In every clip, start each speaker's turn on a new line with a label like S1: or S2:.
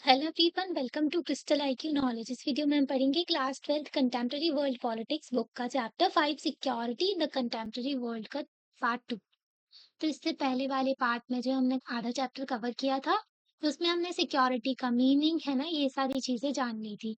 S1: Hello everyone, welcome to Crystal IQ knowledge. इस video में हम पढ़ेंगे class 12 contemporary world politics book का chapter 5 security in the contemporary world का part 2। तो इससे पहले वाले पार्ट में जो हमने आधा चैप्टर कवर किया था, तो उसमें हमने सिक्योरिटी का मीनिंग है ना, ये सारी चीजें जान ली थी।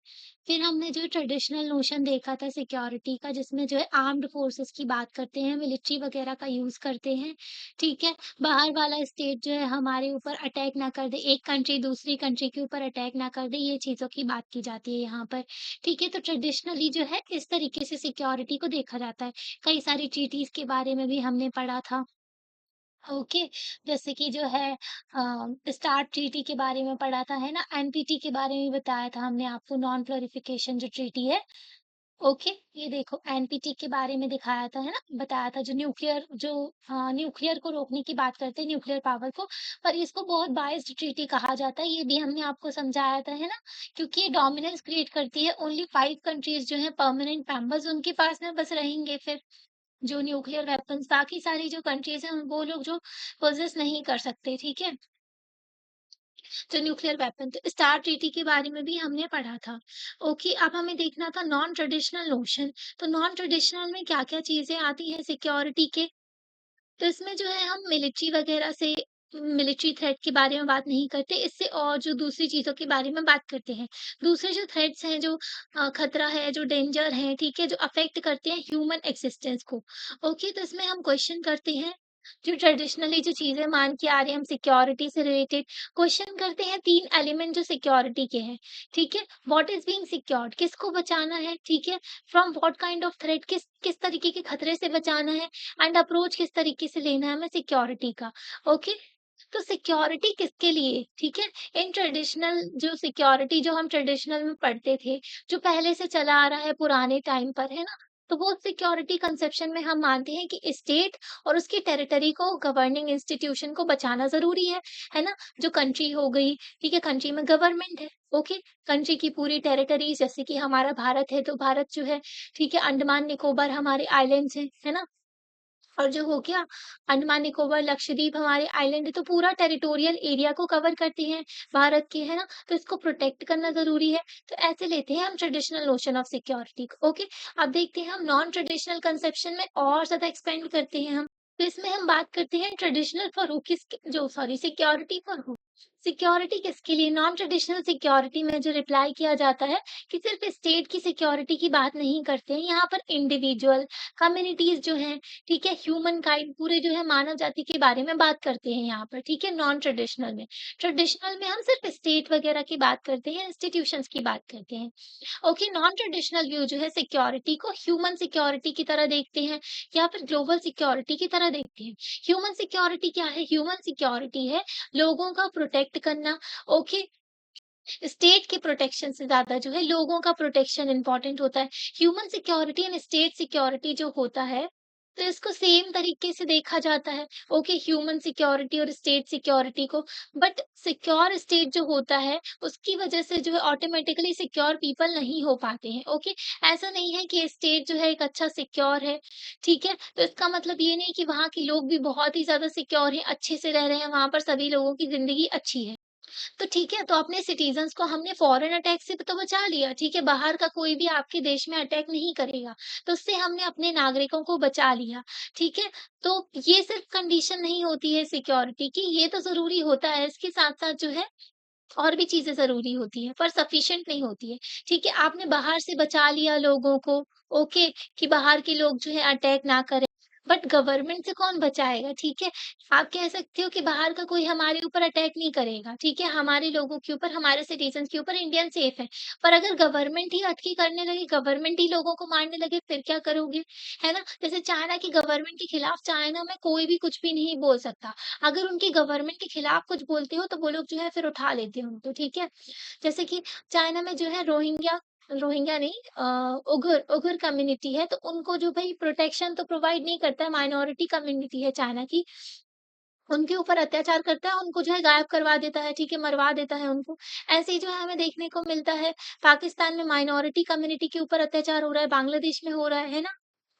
S1: फिर हमने जो ट्रेडिशनल नोशन देखा था सिक्योरिटी का, जिसमें जो है आर्म्ड फोर्सेस की बात करते हैं, मिलिट्री वगैरह का यूज करते हैं। ठीक है, बाहर वाला स्टेट जो है हमारे ऊपर अटैक ना कर दे, एक कंट्री दूसरी कंट्री के ऊपर अटैक ना कर दे, ये चीजों की बात की जाती है यहाँ पर। ठीक है, तो ट्रेडिशनली जो है इस तरीके से सिक्योरिटी को देखा जाता है। कई सारी ट्रीटीज के बारे में भी हमने पढ़ा था। ओके, जैसे कि जो है स्टार्ट ट्रीटी के बारे में पढ़ा था, है ना? एनपीटी के बारे में बताया था हमने आपको, नॉन प्रोलिफिकेशन जो ट्रीटी है। ओके, ये देखो एनपीटी के बारे में दिखाया था, है ना? बताया था जो न्यूक्लियर को रोकने की बात करते हैं, न्यूक्लियर पावर को। पर इसको बहुत बायस्ड ट्रीटी कहा जाता है, ये भी हमने आपको समझाया था, है ना? क्योंकि ये डोमिनेंस क्रिएट करती है, ओनली 5 कंट्रीज जो है परमानेंट मेंबर्स उनके पास में बस रहेंगे फिर। जो न्यूक्लियर वेपन्स बाकी सारी जो कंट्रीज़ हैं, वो लोग जो पोज़ेस नहीं कर सकते, ठीक है? जो न्यूक्लियर वेपन, तो स्टार ट्रीटी के बारे में भी हमने पढ़ा था। ओके, अब हमें देखना था नॉन ट्रेडिशनल नोशन। तो नॉन ट्रेडिशनल में क्या-क्या चीज़ें आती हैं सिक्योरिटी के? तो इसमें जो है हम मिलिट्री वगैरह से मिलिट्री थ्रेट के बारे में बात नहीं करते, इससे और जो दूसरी चीज़ों के बारे में बात करते हैं। दूसरे जो थ्रेट्स हैं, जो खतरा है, जो डेंजर है, ठीक है? जो अफ़ेक्ट करते हैं ह्यूमन एक्सिस्टेंस को। ओके, तो इसमें हम क्वेश्चन करते हैं, जो ट्रेडिशनली जो चीज़ें मान के आ रहे हैं हम सिक्योरिटी से रिलेटेड, क्वेश्चन करते हैं 3 एलिमेंट जो सिक्योरिटी के हैं, ठीक है? व्हाट इज़ बीइंग सिक्योर्ड, किसको बचाना है, ठीक है? From what kind of threat, किस किस तरीके के खतरे से बचाना है, एंड अप्रोच किस तरीके से लेना है हमें सिक्योरिटी का। ओके, तो सिक्योरिटी किसके लिए, ठीक है? इन ट्रेडिशनल जो सिक्योरिटी जो हम ट्रेडिशनल में पढ़ते थे, जो पहले से चला आ रहा है पुराने टाइम पर, है ना? तो वो सिक्योरिटी कंसेप्शन में हम मानते हैं कि स्टेट और उसकी टेरिटरी को, गवर्निंग इंस्टीट्यूशन को बचाना ज़रूरी है ना? जो कंट्री हो गई, ठीक है? कंट्री में गवर्नमेंट है, ओके? कंट्री की पूरी टेरिटरीज़, जैसे कि हमारा भारत है, तो भारत जो है, ठीक है? अंडमान निकोबार हमारे आइलैंड्स हैं, है ना? और जो हो गया अंडमान निकोबार, लक्षद्वीप हमारे आइलैंड है, तो पूरा टेरिटोरियल एरिया को कवर करती हैं भारत के, है ना? तो इसको प्रोटेक्ट करना ज़रूरी है। तो ऐसे लेते हैं हम ट्रेडिशनल नोशन ऑफ सिक्योरिटी को, ओके? अब देखते हैं हम नॉन ट्रेडिशनल कंसेप्शन में और ज़्यादा एक्सपेंड करते हैं हम। तो इसमें हम बात करते हैं traditional for who, security for who? Security किसके लिए? नॉन ट्रेडिशनल सिक्योरिटी में जो रिप्लाई किया जाता है कि सिर्फ स्टेट की सिक्योरिटी की बात नहीं करते हैं, यहाँ पर इंडिविजुअल, कम्युनिटीज़ जो हैं, ठीक है? ह्यूमन काइंड, पूरे जो है मानव जाति के बारे में बात करते हैं यहाँ पर, ठीक है? नॉन ट्रेडिशनल में। ट्रेडिशनल में हम सिर्फ स्टेट वगैरह की बात करते हैं, इंस्टीट्यूशंस की बात करते हैं। ओके, नॉन ट्रेडिशनल व्यू जो है सिक्योरिटी को ह्यूमन सिक्योरिटी की तरह देखते हैं, या फिर ग्लोबल सिक्योरिटी की तरह देखते हैं। ह्यूमन सिक्योरिटी क्या है? ह्यूमन सिक्योरिटी है लोगों का प्रोटेक्ट करना। ओके, स्टेट के प्रोटेक्शन से ज़्यादा जो है लोगों का प्रोटेक्शन इम्पोर्टेंट होता है। Human security and state security जो होता है, तो इसको सेम तरीके से देखा जाता है। ओके, ह्यूमन सिक्योरिटी और स्टेट सिक्योरिटी को। बट सिक्योर स्टेट जो होता है, उसकी वजह से जो है ऑटोमेटिकली सिक्योर पीपल नहीं हो पाते हैं। ओके, ऐसा नहीं है कि स्टेट जो है एक अच्छा सिक्योर है, ठीक है? तो इसका मतलब ये नहीं कि वहाँ के लोग भी बहुत ही ज़्यादा सिक्योर हैं, अच्छे से रह रहे हैं, वहाँ पर सभी लोगों की ज़िंदगी अच्छी है। तो ठीक है, तो अपने सिटीज़न्स को हमने फॉरेन अटैक से तो बचा लिया, ठीक है? बाहर का कोई भी आपके देश में अटैक नहीं करेगा, तो उससे हमने अपने नागरिकों को बचा लिया, ठीक है? तो ये सिर्फ़ कंडीशन नहीं होती है सिक्योरिटी की, ये तो ज़रूरी होता है, इसके साथ-साथ जो है और भी चीज़ें ज़रूरी होती हैं, पर सफिशिएंट नहीं होती है, ठीक है? आपने बाहर से बचा लिया लोगों को, ओके, कि बाहर के लोग जो है अटैक ना करें, बट गवर्नमेंट से कौन बचाएगा, ठीक है? आप कह सकते हो कि बाहर का कोई हमारे ऊपर अटैक नहीं करेगा, ठीक है? हमारे लोगों के ऊपर, हमारे सिटीज़न्स के ऊपर इंडियन सेफ है। पर अगर गवर्नमेंट ही अटकी करने लगे, गवर्नमेंट ही लोगों को मारने लगे, फिर क्या करोगे? है ना? जैसे चाइना की गवर्नमेंट के खिलाफ चाइना में कोई भी कुछ भी नहीं बोल सकता। अगर उनकी गवर्नमेंट के खिलाफ कुछ बोलते हो, तो वो लोग जो है फिर उठा लेते हैं उनको, ठीक है? जैसे कि चाइना में जो है रोहिंग्या रोहिंग्या नहीं, उइघुर उइघुर कम्युनिटी है, तो उनको जो भई प्रोटेक्शन तो प्रोवाइड नहीं करता है, माइनॉरिटी कम्युनिटी है चाइना की, उनके ऊपर अत्याचार करता है, उनको जो है गायब करवा देता है, ठीक है? मरवा देता है उनको। ऐसे ही जो है हमें देखने को मिलता है, पाकिस्तान में माइनॉरिटी कम्युनिटी के ऊपर अत्याचार हो रहा है, बांग्लादेश में हो रहा है ना?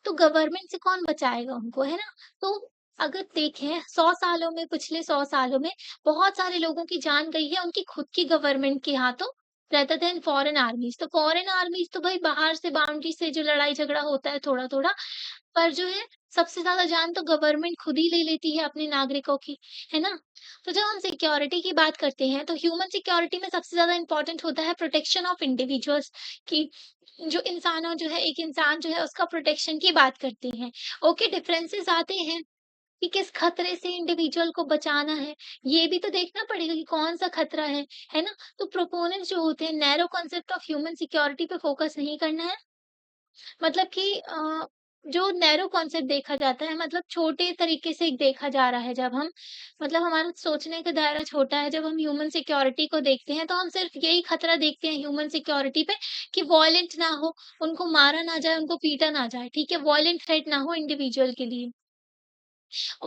S1: तो गवर्नमेंट से कौन बचाएगा उनको, है ना? तो अगर देखें 100 सालों में पिछले 100 सालों में बहुत सारे लोगों की जान गई है उनकी खुद की गवर्नमेंट के हाथों रेदर देन फॉरेन आर्मीज़। तो फॉरेन आर्मीज़ तो भई बाहर से बाउंड्री से जो लड़ाई झगड़ा होता है थोड़ा-थोड़ा, पर जो है सबसे ज़्यादा जान तो गवर्नमेंट खुद ही ले लेती है अपने नागरिकों की, है ना? तो जब हम सिक्योरिटी की बात करते हैं तो ह्यूमन सिक्योरिटी में सबसे ज़्यादा इम्पोर्टेंट होता है प्रोटेक्शन ऑफ इंडिविजुअल्स की जो इंसानों जो है एक इंसान जो है उसका प्रोटेक्शन की बात करते हैं। ओके डिफरेंसेस आते हैं कि किस खतरे से इंडिविजुअल को बचाना है, ये भी तो देखना पड़ेगा कि कौन-सा खतरा है ना? तो प्रोपोनेंट्स जो होते हैं narrow concept of human security पे फोकस नहीं करना है। मतलब कि जो नैरो कांसेप्ट देखा जाता है मतलब छोटे तरीके से देखा जा रहा है जब हम मतलब हमारा सोचने का दायरा छोटा है, जब हम ह्यूमन सिक्योरिटी को देखते हैं, तो हम सिर्फ यही खतरा देखते हैं ह्यूमन सिक्योरिटी पे कि वॉयलेंट ना हो, उनको मारा ना जाए, उनको पीटा ना जाए, ठीक है? वॉयलेंट थ्रेट ना हो इंडिविजुअल के लिए।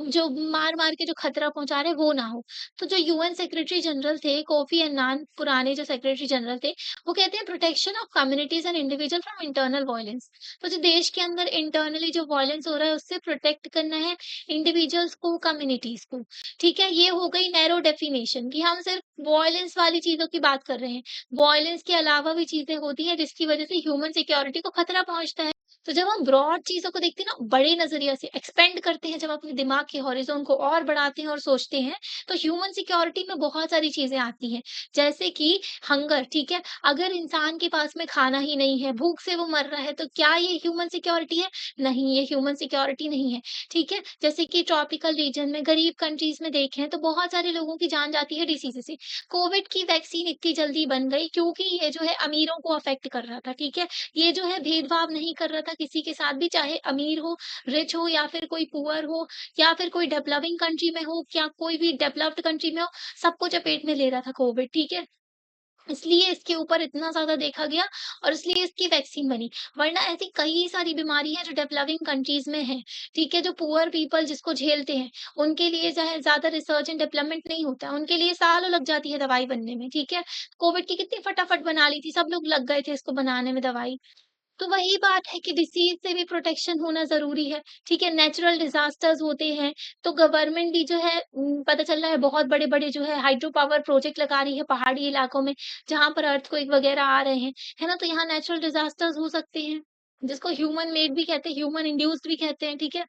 S1: जो मार-मार के जो खतरा पहुँचा रहे हैं, वो ना हो। तो जो यूएन सेक्रेटरी जनरल थे, कोफी अन्नान पुराने जो सेक्रेटरी जनरल थे, वो कहते हैं protection of communities and individual from internal violence. तो जो देश के अंदर इंटरनली जो वायलेंस हो रहा है, उससे प्रोटेक्ट करना है इंडिविजुअल्स को, कम्युनिटीज़ को। ठीक है? ये हो गई नैरो डेफिनिशन कि हम सिर्फ वायलेंस वाली चीज़ों की बात कर रहे हैं। वायलेंस के अलावा भी चीज़ें होती हैं, जिसकी वजह से ह्यूमन सिक्योरिटी को खतरा पहुँचता है। तो जब हम ब्रॉड चीज़ों को देखते हैं ना, बड़े नज़रिया से एक्सपेंड करते हैं, जब अपने दिमाग के हॉरिज़ॉन को और बढ़ाते हैं और सोचते हैं, तो ह्यूमन सिक्योरिटी में बहुत सारी चीज़ें आती हैं। जैसे कि हंगर, ठीक है? अगर इंसान के पास में खाना ही नहीं है, भूख से वो मर रहा है, तो क्या ये ह्यूमन सिक्योरिटी है? नहीं, ये ह्यूमन सिक्योरिटी नहीं है, ठीक है? जैसे कि ट्रॉपिकल रीजन में, गरीब कंट्रीज़ में देखें, तो बहुत सारे लोगों की जान जाती है डिसीज़ से। कोविड की वैक्सीन इतनी जल्दी बन गई क्योंकि ये जो है अमीरों को अफ़ेक्ट कर रहा था, ठीक है? ये जो है भेदभाव नहीं कर रहा था किसी के साथ भी, चाहे अमीर हो, रिच हो या फिर कोई पुअर हो या फिर कोई डेवलपिंग कंट्री में हो या कोई भी डेवलप्ड कंट्री में हो, सबको चपेट में ले रहा था कोविड, ठीक है? इसलिए इसके ऊपर इतना ज़्यादा देखा गया और इसलिए इसकी वैक्सीन बनी। वरना ऐसी कई सारी बीमारी हैं जो डेवलपिंग कंट्रीज़ में हैं, ठीक है? जो पुअर पीपल जिसको झेलते हैं, उनके लिए जो है ज़्यादा रिसर्च एंड डेवलपमेंट नहीं होता है, उनके लिए सालों लग जाती है दवाई बनने में, ठीक है? कोविड की कितनी फटाफट बना ली थी, सब लोग लग गए थे इसको बनाने में दवाई। तो वही बात है कि डिसीज़ से भी प्रोटेक्शन होना ज़रूरी है, ठीक है? नेचुरल डिज़ास्टर्स होते हैं, तो गवर्नमेंट भी जो है पता चल रहा है बहुत बड़े-बड़े जो है हाइड्रो पावर प्रोजेक्ट लगा रही है पहाड़ी इलाकों में, जहाँ पर अर्थक्वेक वग़ैरह आ रहे हैं, है ना? तो यहाँ नेचुरल डिज़ास्टर्स हो सकते हैं, जिसको ह्यूमन मेड भी कहते हैं, ह्यूमन इंड्यूस्ड भी कहते हैं, ठीक है?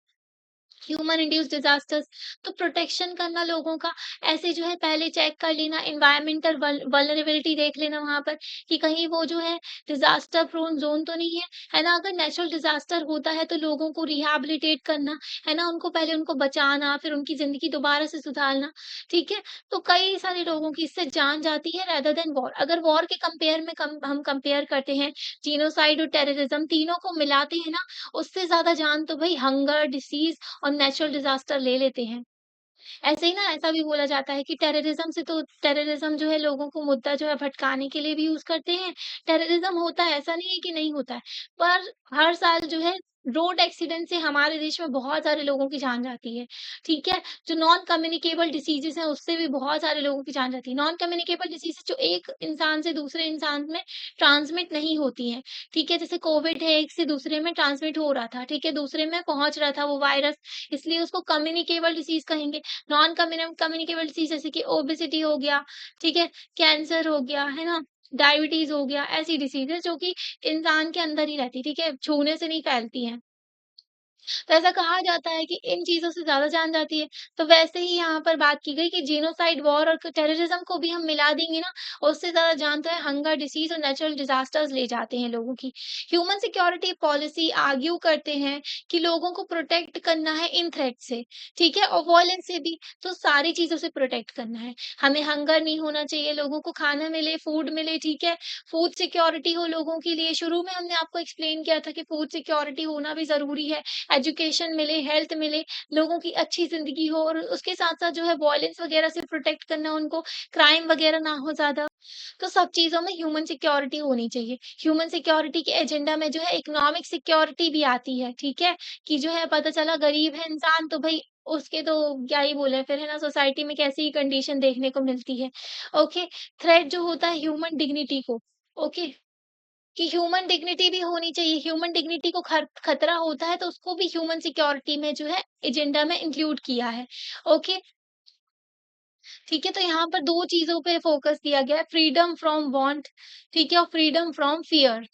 S1: ह्यूमन इंड्यूस्ड डिजास्टर्स तो प्रोटेक्शन करना लोगों का ऐसे जो है पहले चेक कर लेना एनवायरमेंटल वल्नरेबिलिटी देख लेना वहां पर कि कहीं वो जो है डिजास्टर प्रोन जोन तो नहीं है ना? अगर नेचुरल डिजास्टर होता है तो लोगों को रिहैबिलिटेट करना, है ना? उनको पहले उनको बचाना, फिर उनकी जिंदगी दोबारा से सुधारना, ठीक है? तो कई सारे लोगों की इससे जान जाती है रेदर देन वॉर। अगर वॉर के कंपेयर में हम कंपेयर करते हैं जीनोसाइड और टेररिज्म तीनों को मिलाते हैं ना, उससे ज्यादा जान तो भाई हंगर डिसीज और नेचुरल डिज़ास्टर ले लेते हैं। ऐसे ही ना ऐसा भी बोला जाता है कि टेररिज्म जो है लोगों को मुद्दा जो है भटकाने के लिए भी यूज़ करते हैं। टेररिज्म होता है, ऐसा नहीं है कि नहीं होता है। पर हर साल जो है रोड एक्सीडेंट से हमारे देश में बहुत सारे लोगों की जान जाती है, ठीक है? जो नॉन कम्युनिकेबल डिसीज़ेज़ हैं उससे भी बहुत सारे लोगों की जान जाती है। नॉन कम्युनिकेबल डिसीज़ेज़ जो एक इंसान से दूसरे इंसान में ट्रांसमिट नहीं होती हैं, ठीक है? जैसे कोविड है, एक से दूसरे में ट्रांसमिट हो रहा था, ठीक है? दूसरे में पहुँच रहा था वो वायरस, इसलिए उसको कम्युनिकेबल डिसीज़ कहेंगे। नॉन कम्युनिकेबल डिसीज़ जैसे कि ओबेसिटी हो गया, ठीक है? कैंसर हो गया, है ना? डायबिटीज़ हो गया, ऐसी डिसीज़ है जो कि इंसान के अंदर ही रहती है, ठीक है? छूने से नहीं फैलती हैं। तो ऐसा कहा जाता है कि इन चीज़ों से ज़्यादा जान जाती है। तो वैसे ही यहाँ पर बात की गई कि जीनोसाइड वॉर और टेररिज्म को भी हम मिला देंगे ना, उससे ज़्यादा जान तो है हंगर, डिसीज़ और नेचुरल डिज़ास्टर्स ले जाते हैं लोगों की। ह्यूमन सिक्योरिटी पॉलिसी आर्ग्यू करते हैं कि लोगों को प्रोटेक्ट करना है इन थ्रेट से, ठीक है? और वॉयलेंस से भी, तो सारी चीज़ों से प्रोटेक्ट करना है। हमें हंगर नहीं होना चाहिए, लोगों को खाना मिले, फूड मिले, ठीक है? फूड सिक्योरिटी हो लोगों के लिए, शुरू में हमने आपको एक्सप्लेन किया था कि फूड सिक्योरिटी होना भी ज़रूरी है। एजुकेशन मिले, हेल्थ मिले, लोगों की अच्छी ज़िंदगी हो और उसके साथ-साथ जो है वॉयलेंस वगैरह से प्रोटेक्ट करना उनको, क्राइम वगैरह ना हो ज़्यादा। तो सब चीज़ों में ह्यूमन सिक्योरिटी होनी चाहिए। ह्यूमन सिक्योरिटी के एजेंडा में जो है इकोनॉमिक सिक्योरिटी भी आती है, ठीक है? कि जो है पता चला गरीब है इंसान तो भई उसके तो क्या ही बोले फिर, है ना? सोसाइटी में कैसी ही कंडीशन देखने को मिलती है। ओके, थ्रेट जो होता है ह्यूमन डिग्निटी को, ओके? कि ह्यूमन डिग्निटी भी होनी चाहिए, ह्यूमन डिग्निटी को खतरा होता है तो उसको भी ह्यूमन सिक्योरिटी में जो है एजेंडा में इंक्लूड किया है। ओके, ठीक है? तो यहाँ पर 2 चीज़ों पे फ़ोकस दिया गया है, फ्रीडम फ्रॉम वांट, ठीक है? और फ्रीडम फ्रॉम फियर।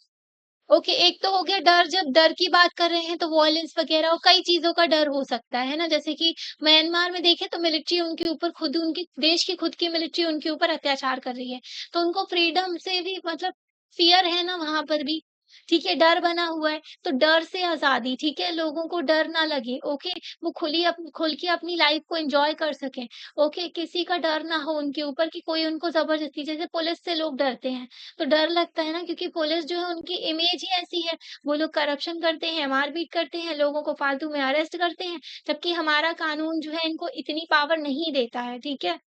S1: ओके, एक तो हो गया डर, जब डर की बात कर रहे हैं तो वॉयलेंस वगैरह और कई चीज़ों का डर हो सकता है ना? जैसे कि म्यांमार में देखें तो मिलिट्री उनके ऊपर खुद उनकी देश की खुद की मिलिट्री उनके ऊपर अत्याचार कर रही है। तो उनको फ्रीडम से भी मतलब फ़ियर है ना वहाँ पर भी, ठीक है? डर बना हुआ है, तो डर से आज़ादी, ठीक है? लोगों को डर ना लगे, ओके? वो खुल के अपनी लाइफ़ को एन्जॉय कर सकें, ओके? किसी का डर ना हो उनके ऊपर कि कोई उनको ज़बरदस्ती जैसे पुलिस से लोग डरते हैं, तो डर लगता है ना क्योंकि पुलिस जो है उनकी इमेज ही ऐसी है, वो लोग करप्शन करते हैं, मारपीट करते हैं, लोगों को फालतू में अरेस्ट करते हैं, जबकि हमारा कानून जो है इनको इतनी पावर नहीं देता है, ठीक है?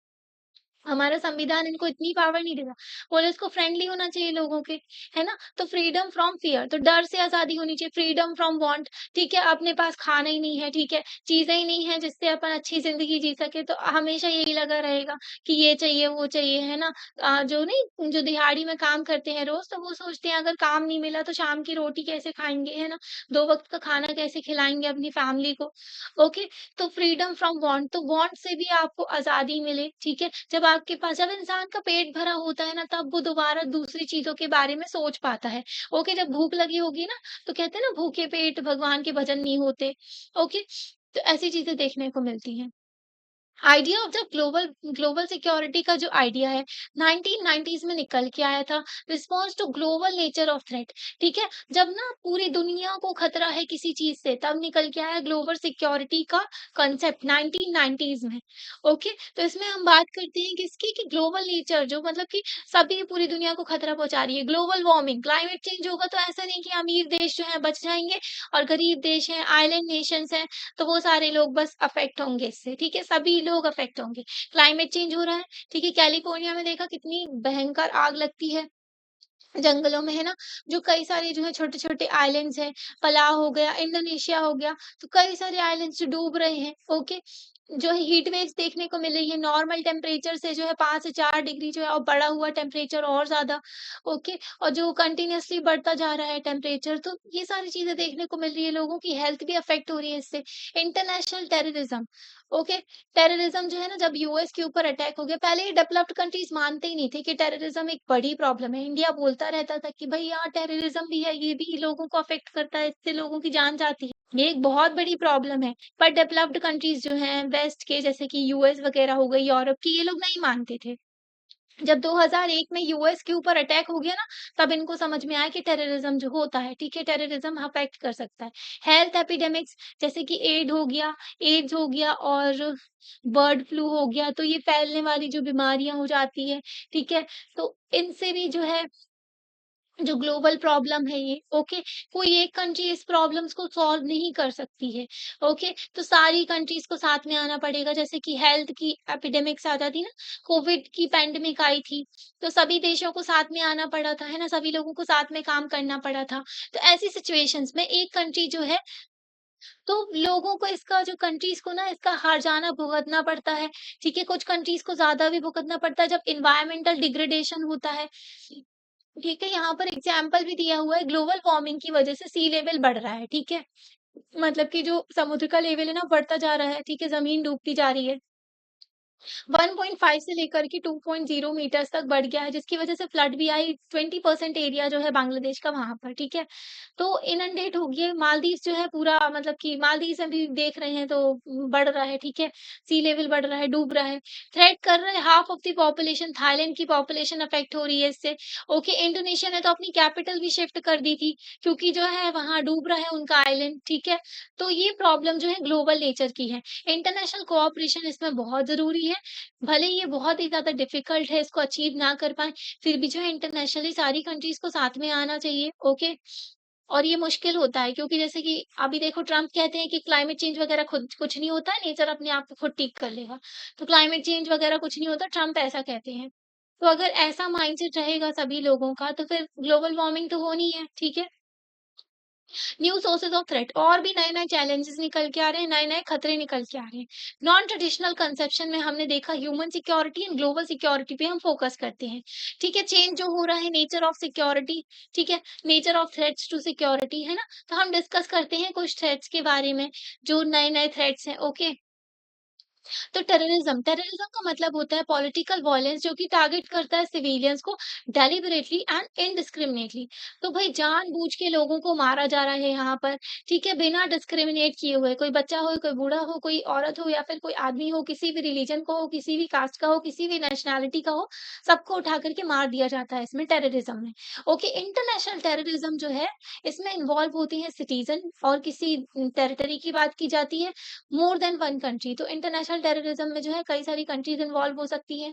S1: हमारा संविधान इनको इतनी पावर नहीं देता। पुलिस को फ्रेंडली होना चाहिए लोगों के, है ना? तो फ्रीडम फ्रॉम फियर, तो डर से आज़ादी होनी चाहिए, फ्रीडम फ्रॉम वांट, ठीक है? अपने पास खाना ही नहीं है, ठीक है? चीज़ें ही नहीं है जिससे अपन अच्छी ज़िंदगी जी सकें, तो हमेशा यही लगा रहेगा कि ये चाहिए, वो चाहिए, है ना? जो दिहाड़ी में काम करते हैं रोज़, तो वो सोचते हैं अगर काम नहीं मिला तो शाम की रोटी कैसे खाएँगे, है ना? 2 वक़्त का खाना कैसे खिलाएँगे अपनी फैमिली को, ओके? तो फ्रीडम फ्रॉम वांट, तो वांट से भी आपको आज़ादी मिले, ठीक है? जब इंसान का पेट भरा होता है ना, तब वो दोबारा दूसरी चीज़ों के बारे में सोच पाता है। ओके, जब भूख लगी होगी ना, तो कहते हैं ना भूखे पेट भगवान के भजन नहीं होते। ओके, तो ऐसी चीज़ें देखने को मिलती हैं। Idea of the global global security का जो आइडिया है 1990s में निकल के आया था, response to global nature of threat, ठीक है? जब ना पूरी दुनिया को खतरा है किसी चीज से, तब निकल के आया ग्लोबल सिक्योरिटी का कंसेप्ट 1990s में। ओके, तो इसमें हम बात करते हैं किसकी कि ग्लोबल नेचर जो मतलब कि सभी पूरी दुनिया को खतरा पहुंचा रही है। ग्लोबल वार्मिंग, क्लाइमेट चेंज होगा तो ऐसा नहीं कि अमीर देश जो है बच जाएंगे और गरीब देश हैं, आइलैंड नेशंस हैं, तो वो सारे लोग बस अफ़ेक्ट होंगे इससे, ठीक है? सभी लोग अफ़ेक्ट होंगे। क्लाइमेट चेंज हो रहा है, ठीक है? कैलिफ़ोर्निया में देखा कितनी भयंकर आग लगती है जंगलों में, है ना? जो कई सारे जो है छोटे-छोटे आइलैंड्स हैं, पलाव हो गया, इंडोनेशिया हो गया, तो कई सारे आइलैंड्स जो डूब रहे हैं, ओके? जो है हीट वेव्स देखने को मिल रही है, नॉर्मल टेम्परेचर से जो है 5 से 4 डिग्री जो है और बढ़ा हुआ टेम्परेचर और ज़्यादा, ओके? और जो कंटीन्यूअसली बढ़ता जा रहा है टेम्परेचर, तो ये सारी चीज़ें देखने को मिल रही है, लोगों की हेल्थ भी अफ़ेक्ट हो रही है इससे। International टेररिज़्म, okay? टेररिज़्म जो है ना जब यूएस के ऊपर अटैक हो गया, पहले ये डेवलप्ड कंट्रीज़ मानते ही नहीं थे कि टेररिज़्म एक बड़ी प्रॉब्लम है। इंडिया बोलता रहता था कि भई हाँ, टेररिज़्म भी है, ये भी लोगों को अफ़ेक्ट करता है, इससे लोगों की जान जाती है। ये एक बहुत बड़ी प्रॉब्लम है। पर डेवलप्ड कंट्रीज़ जो हैं वेस्ट के जैसे कि यूएस वग़ैरह हो गई, यूरोप की, ये लोग नहीं मानते थे। जब 2001 में यूएस के ऊपर अटैक हो गया ना, तब इनको समझ में आया कि टेररिज़्म जो होता है, ठीक है? टेररिज़्म अफ़ेक्ट कर सकता है। हेल्थ एपिडेमिक्स जैसे कि एड्स हो गया और बर्ड फ्लू हो गया, तो ये फैलने वाली जो बीमारियाँ हो जाती हैं, ठीक है? तो इनसे भी जो है जो ग्लोबल प्रॉब्लम है ये, ओके? कोई एक कंट्री इस प्रॉब्लम्स को सॉल्व नहीं कर सकती है, ओके? तो सारी कंट्रीज़ को साथ में आना पड़ेगा जैसे कि हेल्थ की एपिडेमिक्स आ जाती ना, कोविड की पैंडेमिक आई थी, तो सभी देशों को साथ में आना पड़ा था, है ना? सभी लोगों को साथ में काम करना पड़ा था। तो ऐसी सिचुएशंस में एक कंट्री जो है तो लोगों को इसका जो कंट्रीज़ को ना इसका हर्जाना भुगतना पड़ता है, ठीक है? कुछ कंट्रीज़ को ज़्यादा भी भुगतना पड़ता है जब एनवायरमेंटल डिग्रेडेशन होता है। ठीक है, यहाँ पर एग्ज़ाम्पल भी दिया हुआ है ग्लोबल वार्मिंग की वज़ह से सी लेवल बढ़ रहा है, ठीक है? मतलब कि जो समुद्र का लेवल है ना बढ़ता जा रहा है, ठीक है? ज़मीन डूबती जा रही है। 1.5 से लेकर के 2.0 मीटर्स तक बढ़ गया है, जिसकी वजह से फ्लड भी आई, 20% एरिया जो है बांग्लादेश का वहाँ पर, ठीक है? तो इनंडेट हो गया मालदीव्स जो है पूरा मतलब कि मालदीव्स अभी देख रहे हैं तो बढ़ रहा है, ठीक है? सी लेवल बढ़ रहा है, डूब रहा है। थ्रेट कर रहा है half of the population, Thailand की पॉपुलेशन अफेक्ट हो रही है इससे। ओके, इंडोनेशिया ने तो अपनी कैपिटल भी शिफ्ट कर दी थी, क्योंकि जो है वहाँ डूब रहा है उनका आइलैंड, ठीक है? तो ये प्रॉब्लम जो है ग्लोबल नेचर की है। इंटरनेशनल कोऑपरेशन इसमें बहुत ज़रूरी है। भले ही ये बहुत ही ज़्यादा डिफ़िकल्ट है, इसको अचीव ना कर पाएँ, फिर भी जो है इंटरनेशनली सारी कंट्रीज़ को साथ में आना चाहिए, ओके? और ये मुश्किल होता है क्योंकि जैसे कि अभी देखो ट्रम्प कहते हैं कि क्लाइमेट चेंज वग़ैरह खुद कुछ नहीं होता है, नेचर अपने आप को खुद ठीक कर लेगा। तो क्लाइमेट चेंज वग़ैरह कुछ नहीं होता, ट्रम्प ऐसा कहते हैं। तो अगर ऐसा माइंडसेट रहेगा सभी लोगों का, तो फिर ग्लोबल वार्मिंग तो होनी है, ठीक है? न्यू सोर्सेज ऑफ थ्रेट, और भी नए-नए चैलेंजेस निकल के आ रहे हैं, नए-नए खतरे निकल के आ रहे हैं। नॉन ट्रेडिशनल कंसेप्शन में हमने देखा human security and global security पे हम फोकस करते हैं। ठीक है, चेंज जो हो रहा है नेचर ऑफ सिक्योरिटी, ठीक है, nature of threats to security, है ना? तो हम डिस्कस करते हैं कुछ थ्रेट्स के बारे में, जो नए-नए थ्रेट्स हैं, ओके? तो टेररिज्म का मतलब होता है पॉलिटिकल वायलेंस जो कि टारगेट करता है सिविलियंस को डेलिबरेटली एंड इनडिस्क्रिमिनेटली। तो भाई जानबूझ के लोगों को मारा जा रहा है यहाँ पर, ठीक है, बिना डिस्क्रिमिनेट किए हुए, कोई बच्चा हो, कोई बूढ़ा हो, कोई औरत हो या फिर कोई आदमी हो, किसी भी रिलीजन को हो, किसी भी कास्ट का हो, किसी भी नेशनैलिटी का हो, सबको उठा करके मार दिया जाता है इसमें टेररिज्म में। ओके, इंटरनेशनल टेररिज्म जो है इसमें इन्वॉल्व होते हैं सिटीजन, और किसी टेरिटरी की बात की जाती है, मोर देन वन कंट्री। तो इंटरनेशनल टेररिज्म में जो है कई सारी कंट्रीज इन्वॉल्व हो सकती हैं।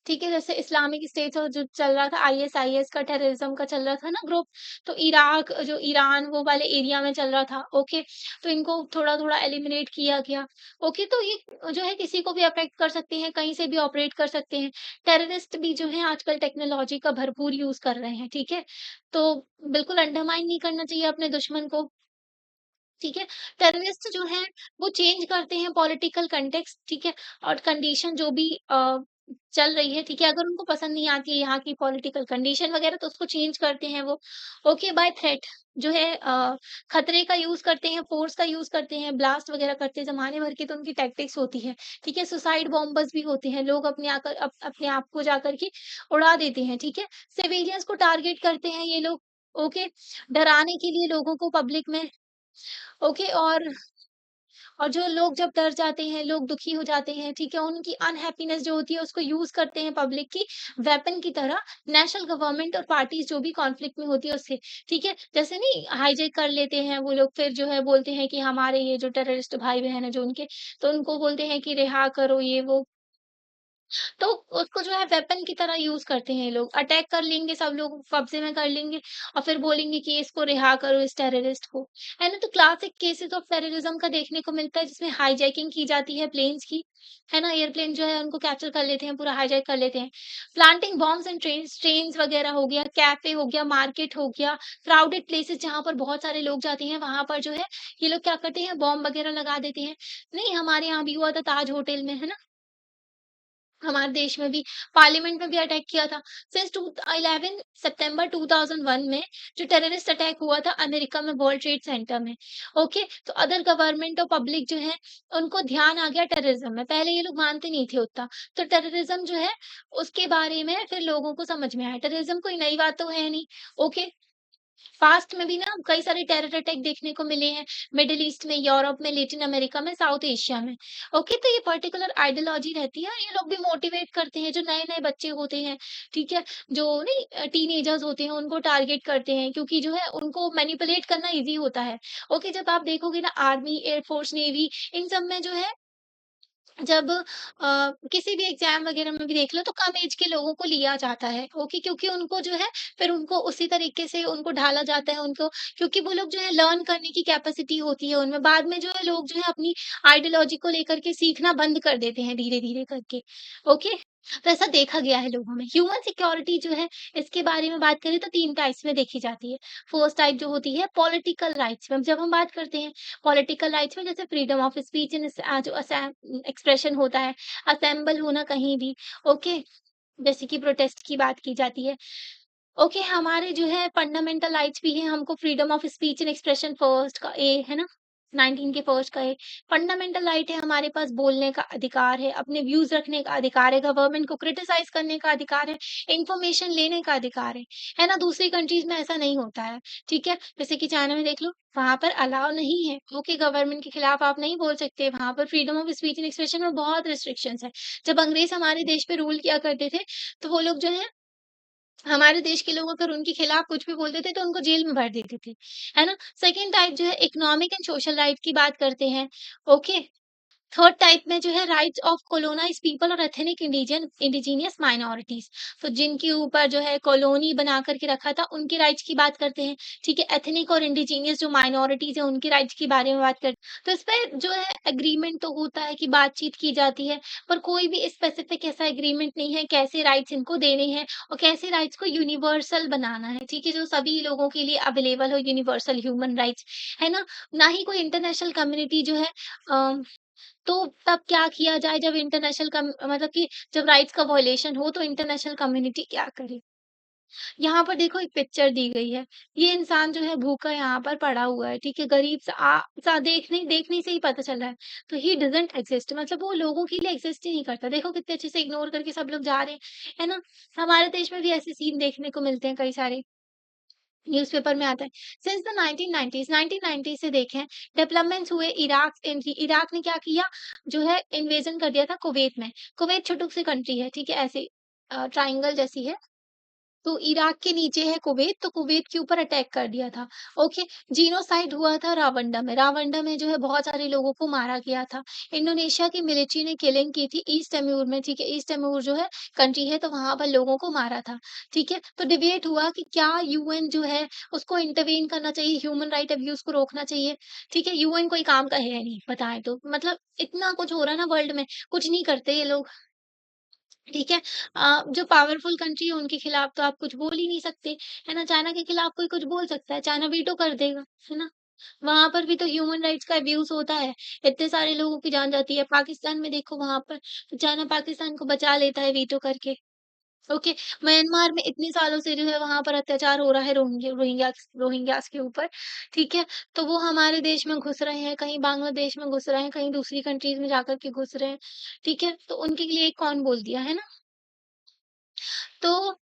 S1: ठीक है, जैसे इस्लामिक स्टेट और जो चल रहा था आईएसआईएस का टेररिज्म का चल रहा था ना ग्रुप, तो इराक जो ईरान वो वाले एरिया में चल रहा था, ओके, तो इनको थोड़ा-थोड़ा एलिमिनेट किया गया। ओके, तो ये जो है किसी को भी अफेक्ट कर सकते हैं, कहीं से भी ऑपरेट कर सकते हैं। टेररिस्ट भी जो है आजकल टेक्नोलॉजी का भरपूर यूज़ कर रहे हैं, ठीक है? तो बिल्कुल अंडरमाइन नहीं करना चाहिए अपने दुश्मन को। ठीक है? टेररिस्ट जो हैं, वो चेंज करते हैं पॉलिटिकल कॉन्टेक्स्ट, ठीक है? और कंडीशन जो भी चल रही है, ठीक है? अगर उनको पसंद नहीं आती है यहाँ की पॉलिटिकल कंडीशन वगैरह, तो उसको चेंज करते हैं वो। ओके, बाय थ्रेट जो है खतरे का यूज़ करते हैं, फ़ोर्स का यूज़ करते हैं, ब्लास्ट वगैरह करते हैं, ज़माने भर की तो उनकी टैक्टिक्स होती है, ठीक है? सुसाइड बॉम्बर्स भी होते हैं, लोग अपने आप को जाकर के उड़ा देते हैं, ठीक है? सिविलियंस को टारगेट करते हैं ये लोग, ओके? डराने के लिए लोगों को पब्लिक में, ओके, और जो लोग जब डर जाते हैं, लोग दुखी हो जाते हैं, ठीक है? उनकी अनहैप्पीनेस जो होती है उसको यूज़ करते हैं पब्लिक की वेपन की तरह, नेशनल गवर्नमेंट और पार्टीज़ जो भी कॉन्फ्लिक्ट में होती है उससे, ठीक है? जैसे नहीं हाईजैक कर लेते हैं वो लोग, फिर जो है बोलते हैं कि हमारे ये जो टेररिस्ट भाई-बहन हैं जो उनके, तो उनको बोलते हैं कि रिहा करो ये वो। तो उसको जो है वेपन की तरह यूज़ करते हैं ये लोग। अटैक कर लेंगे, सब लोग कब्ज़े में कर लेंगे और फिर बोलेंगे कि इसको रिहा करो इस टेररिस्ट को। है ना? तो क्लासिक केसेस ऑफ टेररिज्म का देखने को मिलता है जिसमें हाईजैकिंग की जाती है प्लेन्स की। है ना? एयरप्लेन जो है उनको कैप्चर कर लेते हैं, पूरा हाईजैक कर लेते हैं। प्लांटिंग बॉम्ब्स इन ट्रेन्स वगैरह हो गया, कैफ़े हो गया, मार्केट हो गया, क्राउडेड प्लेसेस जहाँ पर बहुत सारे लोग जाते हैं, वहाँ पर जो है ये लोग क्या करते हैं बॉम्ब वगैरह लगा देते हैं। नहीं, हमारे यहाँ भी हुआ था ताज होटल में, है ना? हमारे देश में भी पार्लियामेंट में भी अटैक किया था। सिंस टू 11 सितंबर 2001 में जो टेररिस्ट अटैक हुआ था अमेरिका में वर्ल्ड ट्रेड सेंटर में, ओके? तो अदर गवर्नमेंट और पब्लिक जो है, उनको ध्यान आ गया टेररिज्म में। पहले ये लोग मानते नहीं थे उतना। तो टेररिज्म जो है, उसके बारे में फिर लोगों को समझ में आया। टेररिज्म कोई नई बात तो है नहीं, ओके? पास्ट में भी ना कई सारे टेरर अटैक देखने को मिले हैं, मिडल ईस्ट में, यूरोप में, लैटिन अमेरिका में, साउथ एशिया में। ओके, तो ये पर्टिकुलर आइडियोलॉजी रहती है और ये लोग भी मोटिवेट करते हैं, जो नए-नए बच्चे होते हैं, ठीक है? जो नहीं टीनेजर्स होते हैं, उनको टारगेट करते हैं क्योंकि जो है उनको मैनिपुलेट करना ईज़ी होता है। ओके, जब आप देखोगे ना आर्मी, एयर फोर्स, नेवी, इन सब में जो है जब किसी भी एग्ज़ाम वग़ैरह में भी देख लो तो कम ऐज के लोगों को लिया जाता है, ओके? क्योंकि उनको जो है फिर उनको उसी तरीके से उनको ढाला जाता है उनको, क्योंकि वो लोग जो है लर्न करने की कैपेसिटी होती है उनमें। बाद में जो है लोग जो है अपनी आइडियोलॉजी को लेकर के सीखना बंद कर देते हैं धीरे-धीरे करके, ओके? तो ऐसा देखा गया है लोगों में। ह्यूमन सिक्योरिटी जो है इसके बारे में बात करें तो 3 टाइप्स में देखी जाती है। फर्स्ट टाइप जो होती है पॉलिटिकल राइट्स में, जब हम बात करते हैं पॉलिटिकल राइट्स में, जैसे फ्रीडम ऑफ स्पीच इन जो एक्सप्रेशन होता है, असेंबल होना कहीं भी, ओके? जैसे कि प्रोटेस्ट की बात की जाती है। ओके, हमारे जो है फंडामेंटल राइट्स भी हैं, हमको freedom of speech and expression first का ए, है ना? 19 के फर्स्ट का ए। फंडामेंटल राइट है हमारे पास, बोलने का अधिकार है, अपने व्यूज़ रखने का अधिकार है, गवर्नमेंट को क्रिटिसाइज़ करने का अधिकार है, इन्फॉर्मेशन लेने का अधिकार है ना? दूसरी कंट्रीज़ में ऐसा नहीं होता है, ठीक है? जैसे कि चाइना में देख लो, वहाँ पर अलाउ नहीं है, ओके? गवर्नमेंट के खिलाफ आप नहीं बोल सकते, वहाँ पर freedom of speech and expression में बहुत रिस्ट्रिक्शंस हैं। जब अंग्रेज़ हमारे देश पे रूल किया करते थे, तो वो लोग जो है हमारे देश के लोग अगर उनके खिलाफ कुछ भी बोलते थे तो उनको जेल में भर देते थे, है ना? सेकंड टाइप जो है इकोनॉमिक एंड सोशल राइट की बात करते हैं, ओके? थर्ड टाइप में जो है राइट्स ऑफ कोलोनाइज्ड पीपल और एथनिक इंडिजीनियस माइनॉरिटीज। तो जिनके ऊपर जो है कॉलोनी बना करके रखा था उनके राइट्स की बात करते हैं। ठीक है, एथनिक और इंडिजीनियस जो माइनॉरिटीज है उनके राइट्स के बारे में बात करते हैं। तो इस पे जो है एग्रीमेंट तो होता है कि बातचीत की जाती है, पर कोई भी स्पेसिफिक ऐसा एग्रीमेंट नहीं है कैसे राइट्स इनको देने हैं और कैसे राइट्स को यूनिवर्सल बनाना है। ठीक है, जो सभी लोगों के लिए अवेलेबल हो, यूनिवर्सल ह्यूमन राइट्स, है ना। ना ही कोई इंटरनेशनल कम्युनिटी जो है तो तब क्या किया जाए जब इंटरनेशनल कम मतलब कि जब राइट्स का वायलेशन हो तो इंटरनेशनल कम्युनिटी क्या करे? यहाँ पर देखो एक पिक्चर दी गई है। ये इंसान जो है भूखा यहाँ पर पड़ा हुआ है, ठीक है? गरीब सा सा देखने देखने से ही पता चल रहा है। तो ही डज़न्ट एक्जिस्ट, मतलब वो लोगों के लिए एक्जिस्ट ही नहीं करता। देखो कितने अच्छे से इग्नोर करके सब लोग जा रहे हैं, है ना? हमारे देश में भी ऐसे सीन देखने को मिलते हैं कई सारे। न्यूज़पेपर में आता है। सिंस द 1990s से देखें डेवलपमेंट्स हुए इराक ने क्या किया, जो है इन्वेज़न कर दिया था कुवैत में। कुवैत छोटू सी कंट्री है, ठीक है? ऐसे ट्रायंगल जैसी है। तो इराक के नीचे है कुवैत, तो कुवैत के ऊपर अटैक कर दिया था। ओके, जीनोसाइड हुआ था रावंडा में। रावंडा में जो है बहुत सारे लोगों को मारा गया था। इंडोनेशिया की मिलिट्री ने किलिंग की थी ईस्ट तिमोर में, ठीक है? ईस्ट तिमोर जो है कंट्री है, तो वहाँ पर लोगों को मारा था, ठीक है? तो डिबेट हुआ कि क्या यूएन जो है उसको इंटरवेन करना चाहिए, ह्यूमन राइट अब्यूज़ को रोकना चाहिए, ठीक है? यूएन कोई काम का है नहीं, बताएँ तो। मतलब इतना कुछ हो रहा है ना वर्ल्ड में, कुछ नहीं करते ये लोग। ठीक है? जो पावरफुल कंट्री है उनके खिलाफ तो आप कुछ बोल ही नहीं सकते, है ना? चाइना के खिलाफ कोई कुछ बोल सकता है, चाइना वीटो कर देगा, है ना? वहाँ पर भी तो ह्यूमन राइट्स का अब्यूज़ होता है, इतने सारे लोगों की जान जाती है। पाकिस्तान में देखो वहाँ पर तो चाइना पाकिस्तान को बचा लेता है वीटो करके, ओके। म्यांमार में इतने सालों से जो है वहाँ पर अत्याचार हो रहा है रोहिंग्यास के ऊपर, ठीक है? तो वो हमारे देश में घुस रहे हैं, कहीं बांग्लादेश में घुस रहे हैं, कहीं दूसरी कंट्रीज़ में जाकर के घुस रहे हैं, ठीक है? तो उनके लिए कौन बोल दिया, है ना? तो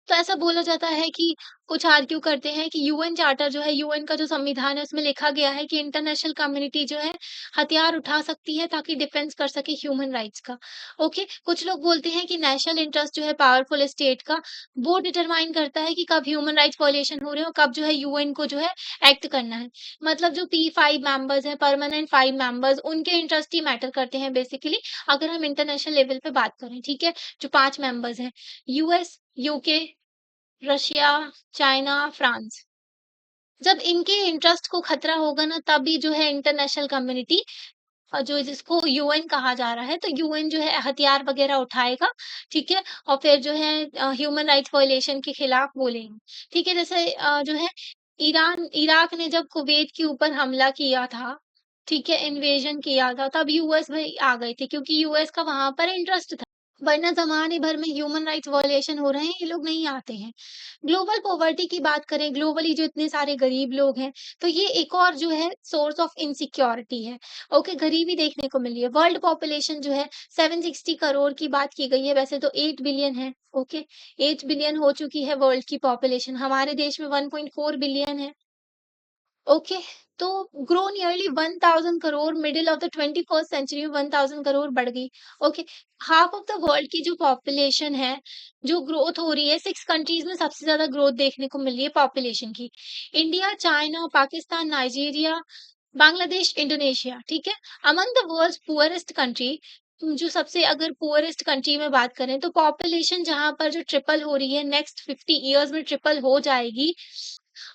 S1: तो ऐसा बोला जाता है कि कुछ आर्ग्यू करते हैं कि यूएन चार्टर जो है, यूएन का जो संविधान है उसमें लिखा गया है कि इंटरनेशनल कम्युनिटी जो है हथियार उठा सकती है ताकि डिफेंस कर सके ह्यूमन राइट्स का। ओके, कुछ लोग बोलते हैं कि नेशनल इंटरेस्ट जो है पावरफुल स्टेट का, वो डिटरमाइन करता है कि कब ह्यूमन राइट्स वायलेशन हो रहे हैं और कब जो है यूएन को जो है एक्ट करना है। मतलब जो P5 मेंबर्स हैं, परमानेंट 5 मेंबर्स, उनके इंटरेस्ट ही मैटर करते हैं बेसिकली, अगर हम इंटरनेशनल लेवल पे बात करें, ठीक है? जो 5 मेंबर्स हैं, US, UK, Russia, China, France. जब इनके इंटरेस्ट को खतरा होगा ना तभी जो है इंटरनेशनल कम्युनिटी जो जिसको यूएन कहा जा रहा है, तो यूएन जो है हथियार वगैरह उठाएगा, ठीक है? और फिर जो है ह्यूमन राइट्स वायलेशन के खिलाफ बोलेंगे, ठीक है? जैसे जो है इराक ने जब कुवैत के ऊपर हमला किया था, ठीक है? इन्वेजन किया था, तब यूएस भी आ गए थे क्योंकि यूएस का वहाँ पर इंटरेस्ट था। वरना ज़माने भर में ह्यूमन राइट्स वायलेशन हो रहे हैं, ये लोग नहीं आते हैं। ग्लोबल पॉवर्टी की बात करें, ग्लोबली जो इतने सारे गरीब लोग हैं, तो ये एक और जो है सोर्स ऑफ इनसिक्योरिटी है। ओके, गरीबी देखने को मिली है। वर्ल्ड पॉपुलेशन जो है 760 करोड़ की बात की गई है, वैसे तो 8 बिलियन है, ओके। 8 बिलियन हो चुकी है वर्ल्ड की पॉपुलेशन, हमारे देश में 1.4 बिलियन है। ओके, तो grow nearly 1000 crore, middle of the 21st century में 1000 करोड़ बढ़ गई। Okay, half of the world की जो पॉपुलेशन है, जो ग्रोथ हो रही है, 6 कंट्रीज़ में सबसे ज़्यादा ग्रोथ देखने को मिल रही है पॉपुलेशन की। India, China, Pakistan, Nigeria, Bangladesh, Indonesia, ठीक है? Among the world's poorest country, जो सबसे अगर पुअरेस्ट कंट्री में बात करें, तो पॉपुलेशन जहाँ पर जो ट्रिपल हो रही है, नेक्स्ट 50 इयर्स में ट्रिपल हो जाएगी।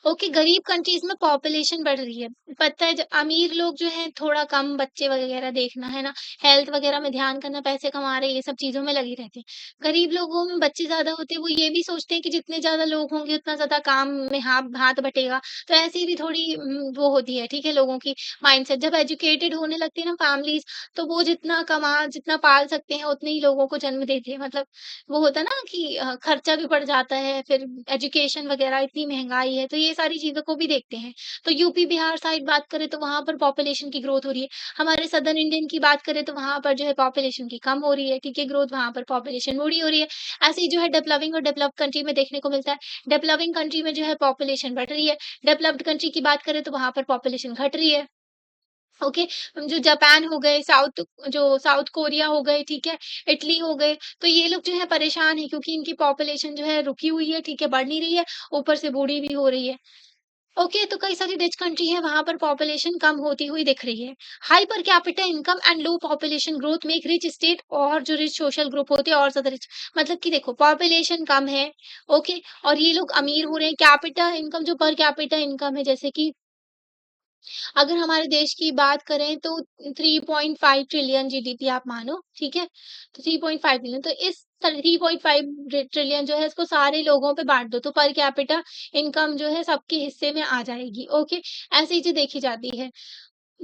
S1: ओके, गरीब कंट्रीज़ में पॉपुलेशन बढ़ रही है। पता है ज अमीर लोग जो हैं थोड़ा कम बच्चे वगैरह देखना, है ना? हेल्थ वगैरह में ध्यान करना, पैसे कमा रहे हैं, ये सब चीज़ों में लगे रहते हैं। गरीब लोगों में बच्चे ज़्यादा होते हैं, वो ये भी सोचते हैं कि जितने ज़्यादा लोग होंगे उतना ज़्यादा काम में हाथ हाथ बटेगा। तो ऐसी भी थोड़ी वो होती है, ठीक है? लोगों की माइंडसेट जब एजुकेटेड होने लगती है ना फैमिलीज़, तो वो जितना पाल सकते हैं उतने ही लोगों को जन्म देते हैं। मतलब वो होता है ना कि खर्चा भी बढ़ जाता है, फिर एजुकेशन वगैरह इतनी महँगाई है, तो ये सारी चीज़ों को भी देखते हैं। तो यूपी, बिहार साइड बात करें तो वहाँ पर पॉपुलेशन की ग्रोथ हो रही है। हमारे सदर्न इंडियन की बात करें तो वहाँ पर जो है पॉपुलेशन की कम हो रही है, ठीक है? ग्रोथ वहाँ पर पॉपुलेशन बूढ़ी हो रही है। ऐसे ही जो है डेवलपिंग और डेवलप्ड कंट्री में देखने को मिलता है। डेवलपिंग कंट्री में जो है पॉपुलेशन बढ़ रही है, डेवलप्ड कंट्री की बात करें तो वहाँ पर पॉपुलेशन घट रही है। ओके, जो जापान हो गए, साउथ कोरिया हो गए, ठीक है? इटली हो गए, तो ये लोग जो है परेशान हैं क्योंकि इनकी पॉपुलेशन जो है रुकी हुई है, ठीक है? बढ़ नहीं रही है, ऊपर से बूढ़ी भी हो रही है। ओके, तो कई सारी रिच कंट्री है, वहां पर पॉपुलेशन कम होती हुई दिख रही है। High per capita income and low population growth make rich state, और जो रिच सोशल ग्रुप होते हैं और ज्यादा रिच। मतलब कि देखो, पॉपुलेशन कम है, ओके, और ये लोग अमीर हो रहे हैं। कैपिटा इनकम, जो पर कैपिटा इनकम है, जैसे कि अगर हमारे देश की बात करें तो 3.5 ट्रिलियन जीडीपी आप मानो, ठीक है? तो 3.5 ट्रिलियन, तो इस 3.5 ट्रिलियन जो है इसको सारे लोगों पे बाँट दो, तो पर कैपिटा इनकम जो है सबके हिस्से में आ जाएगी, ओके? ऐसी चीज़ें देखी जाती है।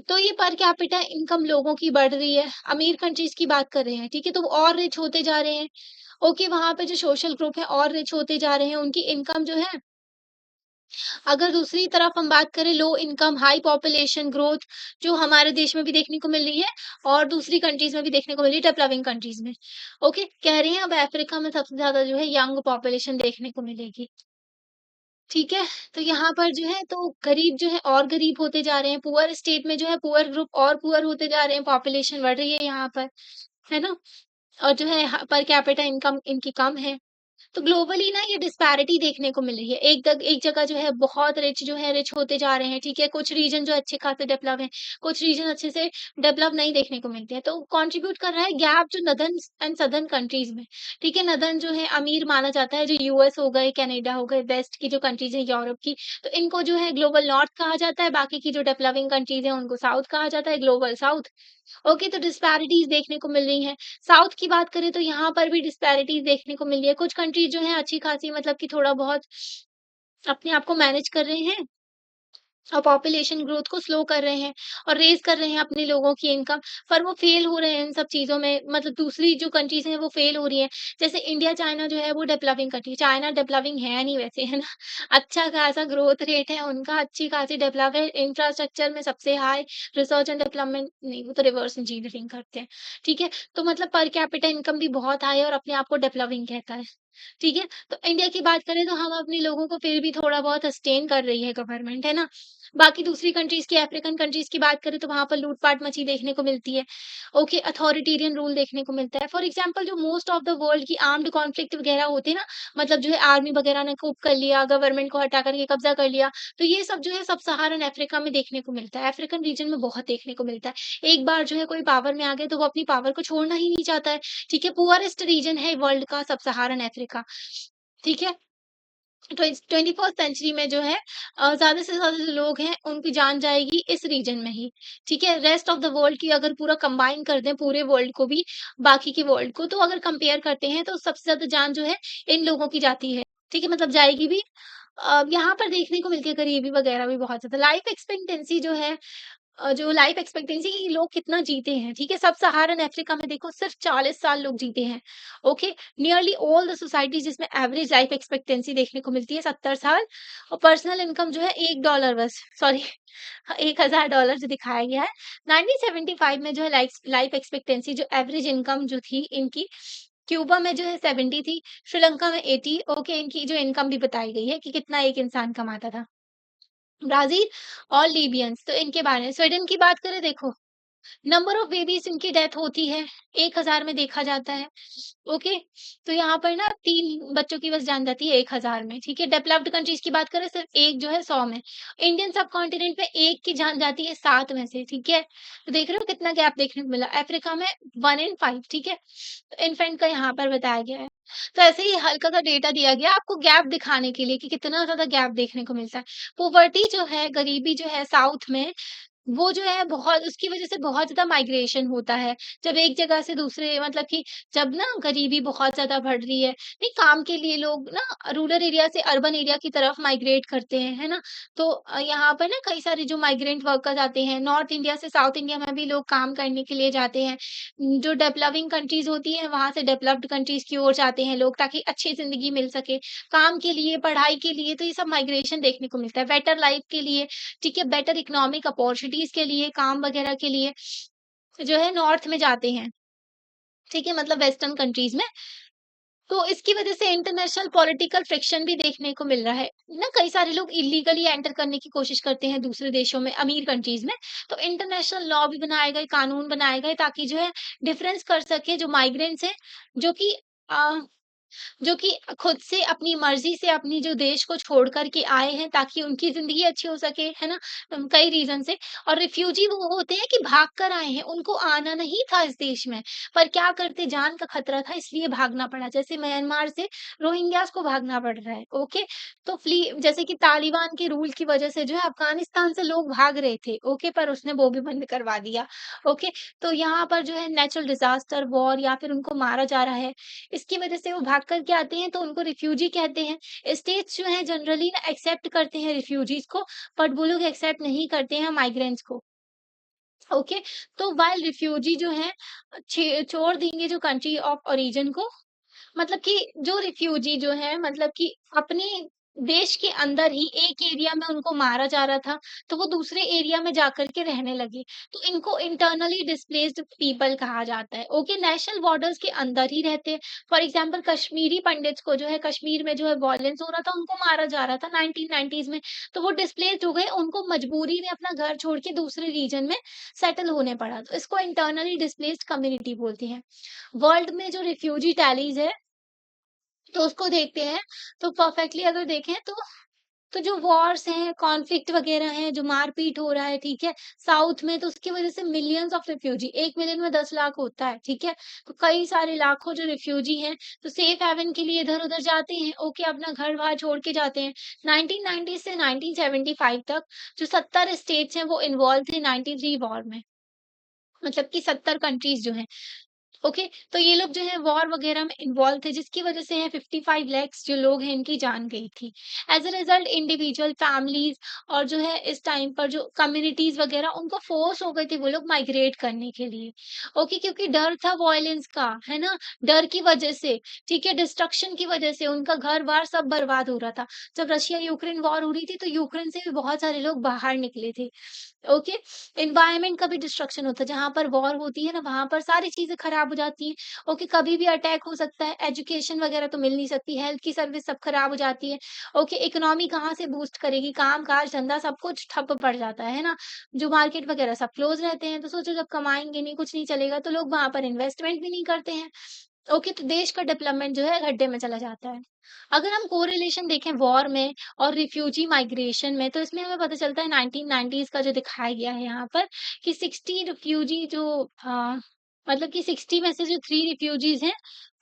S1: तो ये पर कैपिटा इनकम लोगों की बढ़ रही है, अमीर कंट्रीज़ की बात कर रहे हैं, ठीक है? तो वो और रिच होते जा रहे हैं, ओके? वहाँ पे जो सोशल ग्रुप है और रिच होते जा रहे हैं, उनकी इनकम जो है, अगर दूसरी तरफ हम बात करें low income high population growth, जो हमारे देश में भी देखने को मिल रही है और दूसरी कंट्रीज में भी देखने को मिल रही है, डेवलपिंग कंट्रीज में। ओके, कह रहे हैं अब अफ्रीका में सबसे ज्यादा जो है यंग पॉपुलेशन देखने को मिलेगी। ठीक है, तो यहाँ पर जो है, तो गरीब जो है और गरीब होते जा रहे हैं, पुअर स्टेट में जो है पुअर ग्रुप और पुअर होते जा रहे हैं, पॉपुलेशन बढ़ रही है यहाँ पर, है ना? और जो है पर कैपिटा इनकम इनकी कम है। तो ग्लोबली ना ये डिस्पैरिटी देखने को मिल रही है। एक जगह जो है बहुत रिच जो है रिच होते जा रहे हैं, ठीक है? कुछ रीजन जो अच्छे खासे डेवलप हैं, कुछ रीजन अच्छे से डेवलप नहीं देखने को मिलते हैं। तो कंट्रीब्यूट कर रहा है गैप जो नॉर्दर्न एंड सदर्न कंट्रीज में, ठीक है? नॉर्दर्न जो है अमीर माना जाता है, जो यूएस हो गए, कनाडा हो गए, वेस्ट की जो कंट्रीज है यूरोप की, तो इनको जो है ग्लोबल नॉर्थ कहा जाता है, बाकी की जो डेवलपिंग कंट्रीज है उनको साउथ कहा जाता है, ग्लोबल साउथ। ओके, तो डिस्पैरिटीज़ देखने को मिल रही हैं। साउथ की बात करें तो यहाँ पर भी डिस्पैरिटीज़ देखने को मिल रही है। कुछ कंट्रीज़ जो हैं अच्छी-खासी, मतलब कि थोड़ा बहुत अपने आप को मैनेज कर रहे हैं और पॉपुलेशन ग्रोथ को स्लो कर रहे हैं और रेज़ कर रहे हैं अपने लोगों की इनकम, पर वो फेल हो रहे हैं इन सब चीज़ों में। मतलब दूसरी जो कंट्रीज़ हैं वो फेल हो रही हैं। जैसे इंडिया, चाइना जो है वो डेवलपिंग कंट्री, चाइना डेवलपिंग है नहीं वैसे, है ना? अच्छा खासा ग्रोथ रेट है उनका, अच्छी खासी डेवलप है, इंफ्रास्ट्रक्चर में सबसे हाई, रिसर्च एंड डेवलपमेंट नहीं, वो तो रिवर्स इंजीनियरिंग करते हैं, ठीक है? तो मतलब पर कैपिटा इनकम भी बहुत हाई है और अपने आप को डेवलपिंग कहता है, ठीक है? तो इंडिया की बात करें तो हम अपने लोगों को फिर भी थोड़ा बहुत सस्टेन कर रही है गवर्नमेंट, है ना? बाकी दूसरी कंट्रीज़ की, अफ्रीकन कंट्रीज़ की बात करें तो वहाँ पर लूट-पाट मची देखने को मिलती है। ओके, अथॉरिटेरियन रूल देखने को मिलता है। फॉर एग्ज़ाम्पल जो मोस्ट ऑफ द वर्ल्ड की आर्म्ड कॉन्फ्लिक्ट वगैरह होते हैं ना, मतलब जो है आर्मी वगैरह ने coup कर लिया, गवर्नमेंट को हटा कर के कब्ज़ा कर लिया, तो ये सब जो है सब-सहारन अफ्रीका में देखने को मिलता है। अफ्रीकन रीजन में बहुत देखने को मिलता है। एक बार जो है कोई पावर में आ गया तो वो अपनी पावर को छोड़ना ही नहीं चाहता है, ठीक है? पुअरेस्ट रीजन है वर्ल्ड का सब-सहारन अफ्रीका, ठीक है? 21st सेंचुरी में जो है ज़्यादा से ज़्यादा जो लोग हैं, उनकी जान जाएगी इस रीजन में ही, ठीक है? रेस्ट ऑफ द वर्ल्ड की अगर पूरा कंबाइन कर दें, पूरे वर्ल्ड को भी, बाकी के वर्ल्ड को, तो अगर कंपेयर करते हैं तो सबसे ज़्यादा जान जो है इन लोगों की जाती है, ठीक है? मतलब जाएगी भी। यहाँ पर देखने को मिलती है गरीबी वगैरह भी बहुत ज़्यादा। लाइफ एक्सपेक्टेंसी जो है, जो लाइफ एक्सपेक्टेंसी कि लोग कितना जीते हैं, ठीक है? सब सहारन अफ्रीका में देखो सिर्फ 40 साल लोग जीते हैं, okay? Nearly all the societies जिसमें एवरेज लाइफ एक्सपेक्टेंसी देखने को मिलती है 70 साल, और पर्सनल इनकम जो है $1 बस, सॉरी, $1000 जो दिखाया गया है। 1975 में जो है लाइफ लाइफ एक्सपेक्टेंसी जो एवरेज इनकम जो थी इनकी, क्यूबा में जो है 70 थी, श्रीलंका में 80, ओके? इनकी जो इनकम भी बताई गई है कि कितना एक इंसान कमाता था। ब्राज़ील और लीबियंस, तो इनके बारे में स्वीडन की बात करें, देखो नंबर ऑफ बेबीज़ इनकी डेथ होती है, 1000 में देखा जाता है, ओके? तो यहाँ पर ना 3 बच्चों की बस जान जाती है 1000 में, ठीक है? डेवलप्ड कंट्रीज़ की बात करें सिर्फ 1 जो है 100 में। इंडियन सबकॉन्टिनेंट में 1 की जान जाती है 7 में से, ठीक है? तो देख रहे हो कितना गैप देखने को मिला। अफ्रीका में 1 इन 5, ठीक है? तो इन्फेंट का यहाँ पर बताया गया है। तो ऐसे ही हल्का-सा डेटा दिया गया आपको गैप दिखाने के लिए कि कितना ज़्यादा गैप देखने को मिलता है। पॉवर्टी जो है, गरीबी जो है साउथ में, वो जो है बहुत, उसकी वज़ह से बहुत ज़्यादा माइग्रेशन होता है। जब एक जगह से दूसरे, मतलब कि जब ना गरीबी बहुत ज़्यादा बढ़ रही है, नहीं काम के लिए लोग ना रूरल एरिया से अर्बन एरिया की तरफ माइग्रेट करते हैं, है ना? तो यहाँ पर ना कई सारे जो माइग्रेंट वर्कर्स आते हैं, नॉर्थ इंडिया से साउथ इंडिया में भी लोग काम करने के लिए जाते हैं। जो डेवलपिंग कंट्रीज़ होती हैं, वहाँ से डेवलप्ड कंट्रीज़ की ओर जाते हैं लोग ताकि अच्छी ज़िंदगी मिल सके। काम के लिए, पढ़ाई के लिए, तो ये सब माइग्रेशन देखने को मिलता है। बेटर लाइफ़ के लिए, ठीक है, बेटर इकोनॉमिक अपॉर्च्युनिटीज़ के लिए, काम वगैरह के लिए जो है नॉर्थ में जाते हैं, ठीक है? मतलब वेस्टर्न कंट्रीज़ में। तो इसकी वजह से इंटरनेशनल पॉलिटिकल फ्रिक्शन भी देखने को मिल रहा है। ना कई सारे लोग इल्लीगली एंटर करने की कोशिश करते हैं दूसरे देशों में, अमीर कंट्रीज़ में। तो इंटरनेशनल लॉ भी बनाए गए, कानून बनाए गए ताकि जो है डिफरेंस कर सके जो माइग्रेंट्स हैं, जो कि अ जो कि खुद से अपनी मर्ज़ी से अपनी जो देश को छोड़ कर के आए हैं ताकि उनकी ज़िंदगी अच्छी हो सके, है ना? कई रीज़न से। और रिफ्यूजी वो होते हैं कि भाग कर आए हैं, उनको आना नहीं था इस देश में, पर क्या करते जान का खतरा था इसलिए भागना पड़ा। जैसे म्यांमार से रोहिंग्यास को भागना पड़ रहा है, ओके? तो जैसे कि तालिबान के रूल की वज़ह से जो है अफ़गानिस्तान से लोग भाग रहे थे, ओके? पर उसने वो भी बंद करवा दिया, ओके? तो यहाँ पर जो है नेचुरल डिज़ास्टर, वॉर या फिर उनको मारा जा रहा है, इसकी वजह से वो भाग कर के आते हैं तो उनको रिफ्यूजी कहते हैं। स्टेट्स जो हैं जनरली ना एक्सेप्ट करते हैं रिफ्यूजीज़ को, बट वो लोग एक्सेप्ट नहीं करते हैं माइग्रेंट्स को। ओके, तो व्हाइल रिफ्यूजी जो हैं छोड़ देंगे जो कंट्री ऑफ ओरिजिन को, मतलब कि जो रिफ्यूजी जो है मतलब कि अपने देश के अंदर ही एक एरिया में उनको मारा जा रहा था, तो वो दूसरे एरिया में जाकर के रहने लगे। तो इनको इंटरनली डिस्प्लेस्ड पीपल कहा जाता है। ओके, नेशनल बॉर्डर्स के अंदर ही रहते हैं। फॉर एग्ज़ाम्पल कश्मीरी पंडित्स को जो है कश्मीर में जो है वॉयलेंस हो रहा था, उनको मारा जा रहा था 1990s में, तो वो डिस्प्लेस्ड हो गए, उनको मजबूरी में अपना घर छोड़ के दूसरे रीजन में सेटल होने पड़ा। तो इसको इंटरनली डिस्प्लेस्ड कम्युनिटी बोलते हैं। वर्ल्ड में जो रिफ्यूजी टैलीज़ है तो उसको देखते हैं, तो परफेक्टली अगर देखें तो जो वॉर्स हैं, कॉन्फ्लिक्ट वगैरह हैं, जो मार-पीट हो रहा है, ठीक है? साउथ में तो उसकी वज़ह से मिलियंस ऑफ रिफ्यूजी 1 मिलियन में 10 लाख होता है, ठीक है? तो कई सारे लाखों जो रिफ्यूजी हैं, तो सेफ हेवन के लिए इधर-उधर जाते हैं, ओके, अपना घर-बार छोड़ के जाते हैं। 1990 से 1975 तक जो 70 स्टेट्स हैं, वो इन्वॉल्व थे 93 वॉर में, मतलब कि 70 कंट्रीज़ जो हैं। ओके, तो ये लोग जो है वॉर वगैरह में इन्वॉल्व थे जिसकी वजह से है 55 लैक्स जो लोग हैं इनकी जान गई थी। As a result individual families और जो है इस टाइम पर जो कम्युनिटीज़ वगैरह उनको फ़ोर्स हो गए थे वो लोग माइग्रेट करने के लिए। ओके, क्योंकि डर था वॉयलेंस का, है ना? डर की वजह से, ठीक है? डिस्ट्रक्शन की वजह से उनका घर-बार सब बर्बाद हो रहा था। जब रशिया-यूक्रेन वॉर हो रही थी तो यूक्रेन से भी बहुत सारे लोग बाहर निकले थे। ओके, एनवायरनमेंट का भी डिस्ट्रक्शन होता है, जहाँ पर वॉर होती है ना, वहाँ पर सारी चीज़ें खराब हो जाती हैं। ओके, कभी भी अटैक हो सकता है, एजुकेशन वगैरह तो मिल नहीं सकती, हेल्थ की सर्विस सब खराब हो जाती है। ओके, इकोनॉमी कहाँ से बूस्ट करेगी, काम-काज, धंधा सब कुछ ठप पड़ जाता है ना? जो मार्केट वगैरह सब क्लोज़ रहते हैं, तो सोचो जब कमाएँगे नहीं, कुछ नहीं चलेगा, तो लोग वहाँ पर इन्वेस्टमेंट भी नहीं करते हैं। ओके, तो देश का डेवलपमेंट जो है गड्ढे में चला जाता है। अगर हम कोरिलेशन देखें वॉर में और रिफ्यूजी माइग्रेशन में, तो इसमें हमें पता चलता है 1990s का जो दिखाया गया है यहाँ पर कि 60 रिफ्यूजी जो मतलब कि 60 में से जो 3 रिफ्यूजीज़ हैं,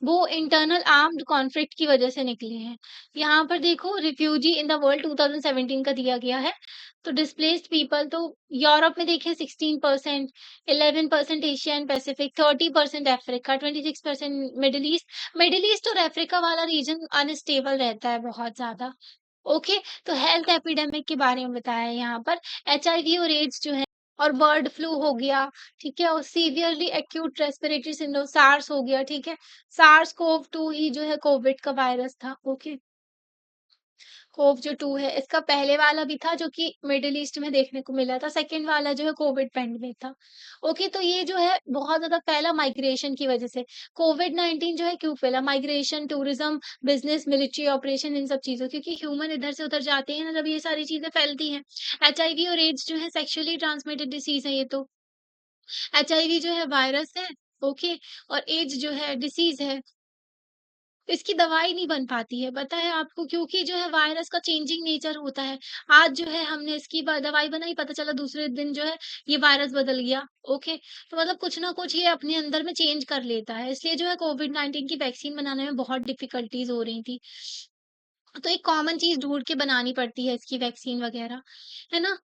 S1: वो इंटरनल आर्म्ड कॉन्फ्लिक्ट की वजह से निकले हैं। यहाँ पर देखो रिफ्यूजी इन द वर्ल्ड 2017 का दिया गया है। तो डिस्प्लेस्ड पीपल तो यूरोप में देखें 16%, 11% Asia and Pacific, 30% Africa, 26% middle east और अफ्रीका वाला रीजन अनस्टेबल रहता है बहुत ज़्यादा। ओके, तो हेल्थ एपिडेमिक के बारे में बताया है यहाँ पर। एचआईवी और एड्स जो है और बर्ड फ्लू हो गया, ठीक है? और severely acute respiratory syndrome SARS हो गया, ठीक है? सार्स कोव 2 ही जो है कोविड का वायरस था। ओके। कोव जो 2 है, इसका पहले वाला भी था जो कि मिडल ईस्ट में देखने को मिला था, सेकंड वाला जो है कोविड पैंडेमिक था। ओके, तो ये जो है बहुत ज़्यादा फैला माइग्रेशन की वज़ह से। कोविड-19 जो है क्यों फैला? Migration, tourism, business, military operation in सब चीज़ों क्योंकि ह्यूमन इधर से उधर जाते हैं ना जब ये सारी चीज़ें फैलती हैं। एचआईवी और एड्स जो है सेक्सुअली ट्रांसमिटेड डिसीज़ है ये तो। एचआईवी जो है वायरस है, ओके, और एड्स जो है डिसीज़ है। इसकी दवाई नहीं बन पाती है, पता है आपको? क्योंकि जो है वायरस का चेंजिंग नेचर होता है। आज जो है हमने इसकी दवाई बनाई, पता चला दूसरे दिन जो है ये वायरस बदल गया, ओके? तो मतलब कुछ ना कुछ ये अपने अंदर में चेंज कर लेता है, इसलिए जो है कोविड-19 की वैक्सीन बनाने में बहुत डिफ़िकल्टीज़ हो रही थी। तो एक कॉमन चीज़ ढूँढ के बनानी पड़ती है इसकी वैक्सीन वग़ैरह, है ना?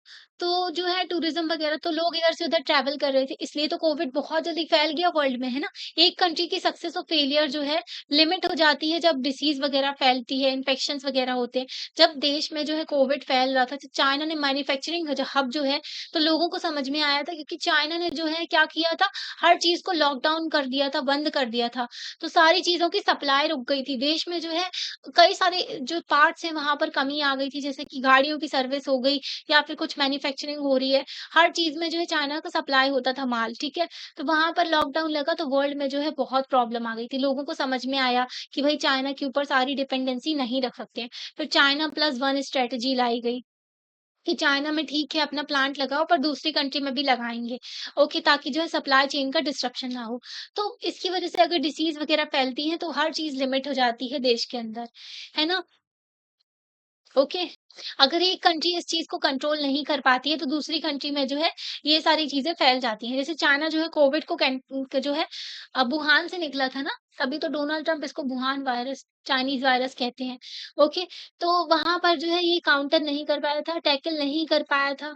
S1: तो जो है टूरिज़्म वग़ैरह तो लोग इधर से उधर ट्रैवल कर रहे थे, इसलिए तो कोविड बहुत जल्दी फैल गया वर्ल्ड में, है ना? एक कंट्री की सक्सेस और फेलियर जो है लिमिट हो जाती है जब डिसीज़ वग़ैरह फैलती है, इन्फेक्शंस वग़ैरह होते हैं। जब देश में जो है कोविड फैल रहा था, तो चाइना ने मैन्युफैक्चरिंग हब जो है, तो लोगों को समझ में आया था क्योंकि चाइना ने जो है क्या किया था, हर चीज़ को लॉकडाउन कर दिया था, बंद कर दिया था। तो सारी चीज़ों की सप्लाई रुक गई थी। देश में जो है कई सारे जो पार्ट्स हैं वहाँ पर कमी आ गई थी, जैसे कि गाड़ियों की सर्विस हो गई या फिर कुछ मैन्युफैक्चरिंग हो रही है। हर चीज़ में जो है चाइना का सप्लाई होता था माल, ठीक है? तो वहाँ पर लॉकडाउन लगा तो वर्ल्ड में जो है बहुत प्रॉब्लम आ गई थी। लोगों को समझ में आया कि भई चाइना के ऊपर सारी डिपेंडेंसी नहीं रख सकते हैं। फिर चाइना प्लस वन स्ट्रैटेजी लाई गई। कि चाइना में ठीक है अपना प्लांट लगाओ पर दूसरी कंट्री में भी लगाएँगे। ओके, ताकि जो है सप्लाई चेन का डिस्ट्रप्शन ना हो। तो इसकी वज़ह से अगर डिसीज़ वग़ैरह फैलती है तो हर चीज़ लिमिट हो जाती है देश के अंदर, है ना? ओके, अगर एक कंट्री इस चीज़ को कंट्रोल नहीं कर पाती है तो दूसरी कंट्री में जो है ये सारी चीज़ें फैल जाती हैं। जैसे चाइना जो है कोविड को जो है वुहान से निकला था ना, तभी तो डोनाल्ड ट्रम्प इसको वुहान वायरस, चाइनीज़ वायरस कहते हैं। ओके, तो वहाँ पर जो है ये काउंटर नहीं कर पाया था, टैकल नहीं कर पाया था।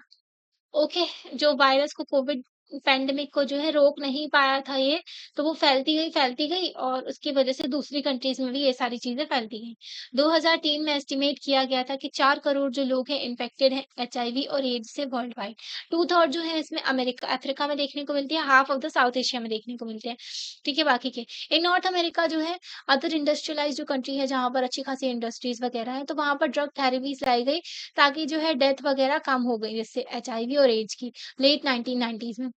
S1: ओके, जो वायरस को कोविड पैंडेमिक को जो है रोक नहीं पाया था ये, तो वो फैलती गई और उसकी वजह से दूसरी कंट्रीज़ में भी ये सारी चीज़ें फैलती गईं। 2003 में एस्टिमेट किया गया था कि 4 करोड़ जो लोग हैं इन्फेक्टेड हैं एचआईवी और एड्स से वर्ल्ड वाइड। 2/3 जो है इसमें अफ्रीका में देखने को मिलती है, half of the south Asia में देखने को मिलते हैं। ठीक है, बाकी के इन नॉर्थ अमेरिका जो है अदर इंडस्ट्रियलाइज़्ड जो कंट्री है जहाँ पर अच्छी खासी इंडस्ट्रीज़ वगैरह हैं, तो वहाँ पर ड्रग थेरेपीज़ लाई गई ताकि जो है डेथ वगैरह कम हो गई जिससे एचआईवी और एड्स की लेट 1990s में।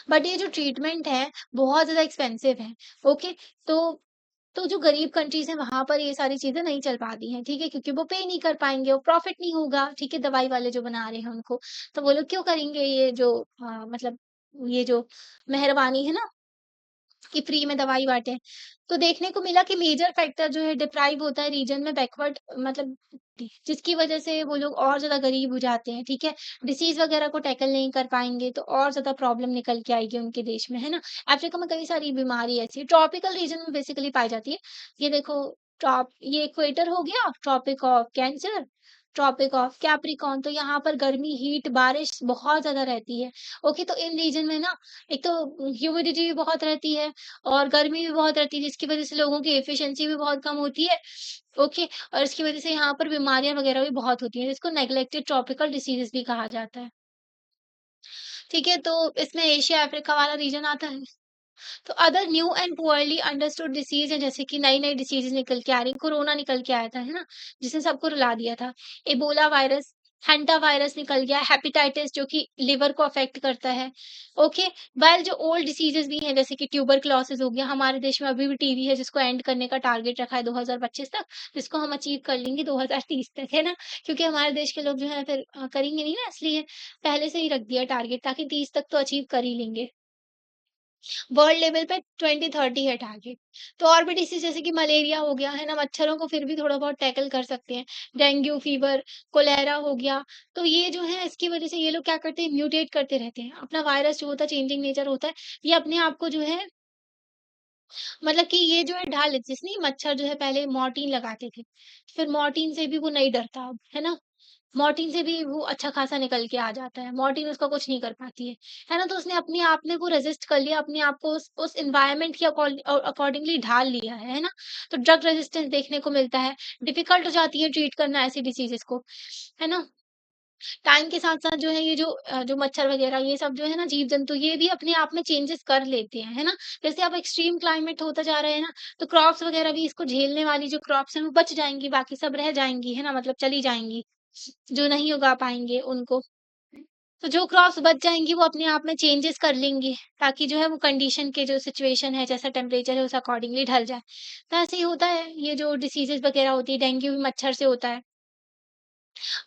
S1: बट ये जो ट्रीटमेंट है बहुत ज़्यादा एक्सपेंसिव है। ओके, तो जो गरीब कंट्रीज़ हैं वहाँ पर ये सारी चीज़ें नहीं चल पाती हैं, ठीक है? क्योंकि वो पे नहीं कर पाएँगे, वो प्रॉफिट नहीं होगा, ठीक है? दवाई वाले जो बना रहे हैं उनको, तो वो लोग क्यों करेंगे ये जो मतलब ये जो मेहरबानी है ना कि फ्री में दवाई बाँटे। तो देखने को मिला कि मेजर फैक्टर जो है डिप्राइव होता है रीजन में बैकवर्ड मतलब जिसकी वज़ह से वो लोग और ज़्यादा गरीब हो जाते हैं, ठीक है? डिसीज़ वग़ैरह को टैकल नहीं कर पाएँगे तो और ज़्यादा प्रॉब्लम निकल के आएगी उनके देश में, है ना? अफ्रीका में कई सारी बीमारी ऐसी है, ट्रॉपिकल रीजन में बेसिकली पाई जाती है। ये देखो ये इक्वेटर हो गया, Tropic of Cancer, Tropic of Capricorn तो यहाँ पर गर्मी, हीट, बारिश बहुत ज़्यादा रहती है। ओके, तो इन रीजन में ना एक तो ह्यूमिडिटी भी बहुत रहती है और गर्मी भी बहुत रहती है जिसकी वज़ह से लोगों की एफिशिएंसी भी बहुत कम होती है। ओके, और इसकी वज़ह से यहाँ पर बीमारियाँ वग़ैरह भी बहुत होती हैं जिसको नेग्लेक्टेड ट्रॉपिकल डिसीज़ेज़ भी कहा जाता है। ठीक है, तो इसमें एशिया अफ्रीका वाला रीजन आता है। तो other new and poorly understood disease है जैसे कि नई-नई डिसीज़ेज़ निकल के आ रही हैं, कोरोना निकल के आया था, है ना? जिसने सबको रुला दिया था। इबोला वायरस, हैंटा वायरस निकल गया, हेपेटाइटिस जो कि लिवर को अफ़ेक्ट करता है। ओके, व्हाइल जो ओल्ड डिसीज़ेज़ भी हैं जैसे कि ट्यूबरक्लोसिस हो गया, हमारे देश में अभी भी टीबी है जिसको एंड करने का टारगेट रखा है 2025 तक, जिसको हम अचीव कर लेंगे 2030 तक, है ना? क्योंकि हमारे देश के लोग जो हैं फिर करेंगे नहीं ना इसलिए पहले से ही रख दिया टारगेट ताकि 30 तक तो अचीव कर ही लेंगे। वर्ल्ड लेवल पे 2030 है टारगेट। तो और भी डिसीज़ जैसे कि मलेरिया हो गया, है ना? मच्छरों को फिर भी थोड़ा बहुत टैकल कर सकते हैं। डेंगू फीवर, कोलेरा हो गया, तो ये जो है इसकी वज़ह से ये लोग क्या करते हैं म्यूटेट करते रहते हैं। अपना वायरस जो होता है चेंजिंग नेचर होता है, ये अपने आप को जो है मतलब कि ये जो है ढाल लेते जैसे नहीं मच्छर जो है पहले मॉर्टिन लगाते थे, फिर मॉर्टिन से भी वो नहीं डरता अब, है ना? मॉर्टिन से भी वो अच्छा खासा निकल के आ जाता है, मॉर्टिन उसका कुछ नहीं कर पाती है ना? तो उसने अपने आप में वो रेज़िस्ट कर लिया, अपने आप को उस एनवायरनमेंट के अकॉर्डिंगली ढाल लिया है ना? तो ड्रग रेज़िस्टेंस देखने को मिलता है, डिफ़िकल्ट हो जाती है ट्रीट करना ऐसी डिसीज़ेज़ को, है ना? टाइम के साथ-साथ जो है ये जो मच्छर वग़ैरह ये सब जो है ना जीव-जंतु ये भी अपने आप में चेंजेस कर लेते हैं, है ना? जैसे अब एक्सट्रीम क्लाइमेट होता जा रहा है ना, तो क्रॉप्स वग़ैरह भी इसको झेलने वाली जो क्रॉप्स हैं वो बच जाएँगी, बाकी सब रह जाएँगी, है ना? मतलब चली जाएँगी, जो नहीं उगा पाएँगे उनको। तो जो क्रॉप्स बच जाएँगी वो अपने आप में चेंजेस कर लेंगी, ताकि जो है वो कंडीशन के जो सिचुएशन है, जैसा टेम्परेचर है उस अकॉर्डिंगली ढल जाए। तो ऐसे ही होता है, ये जो डिसीज़ेज़ वग़ैरह होती है, डेंगू भी मच्छर से होता है।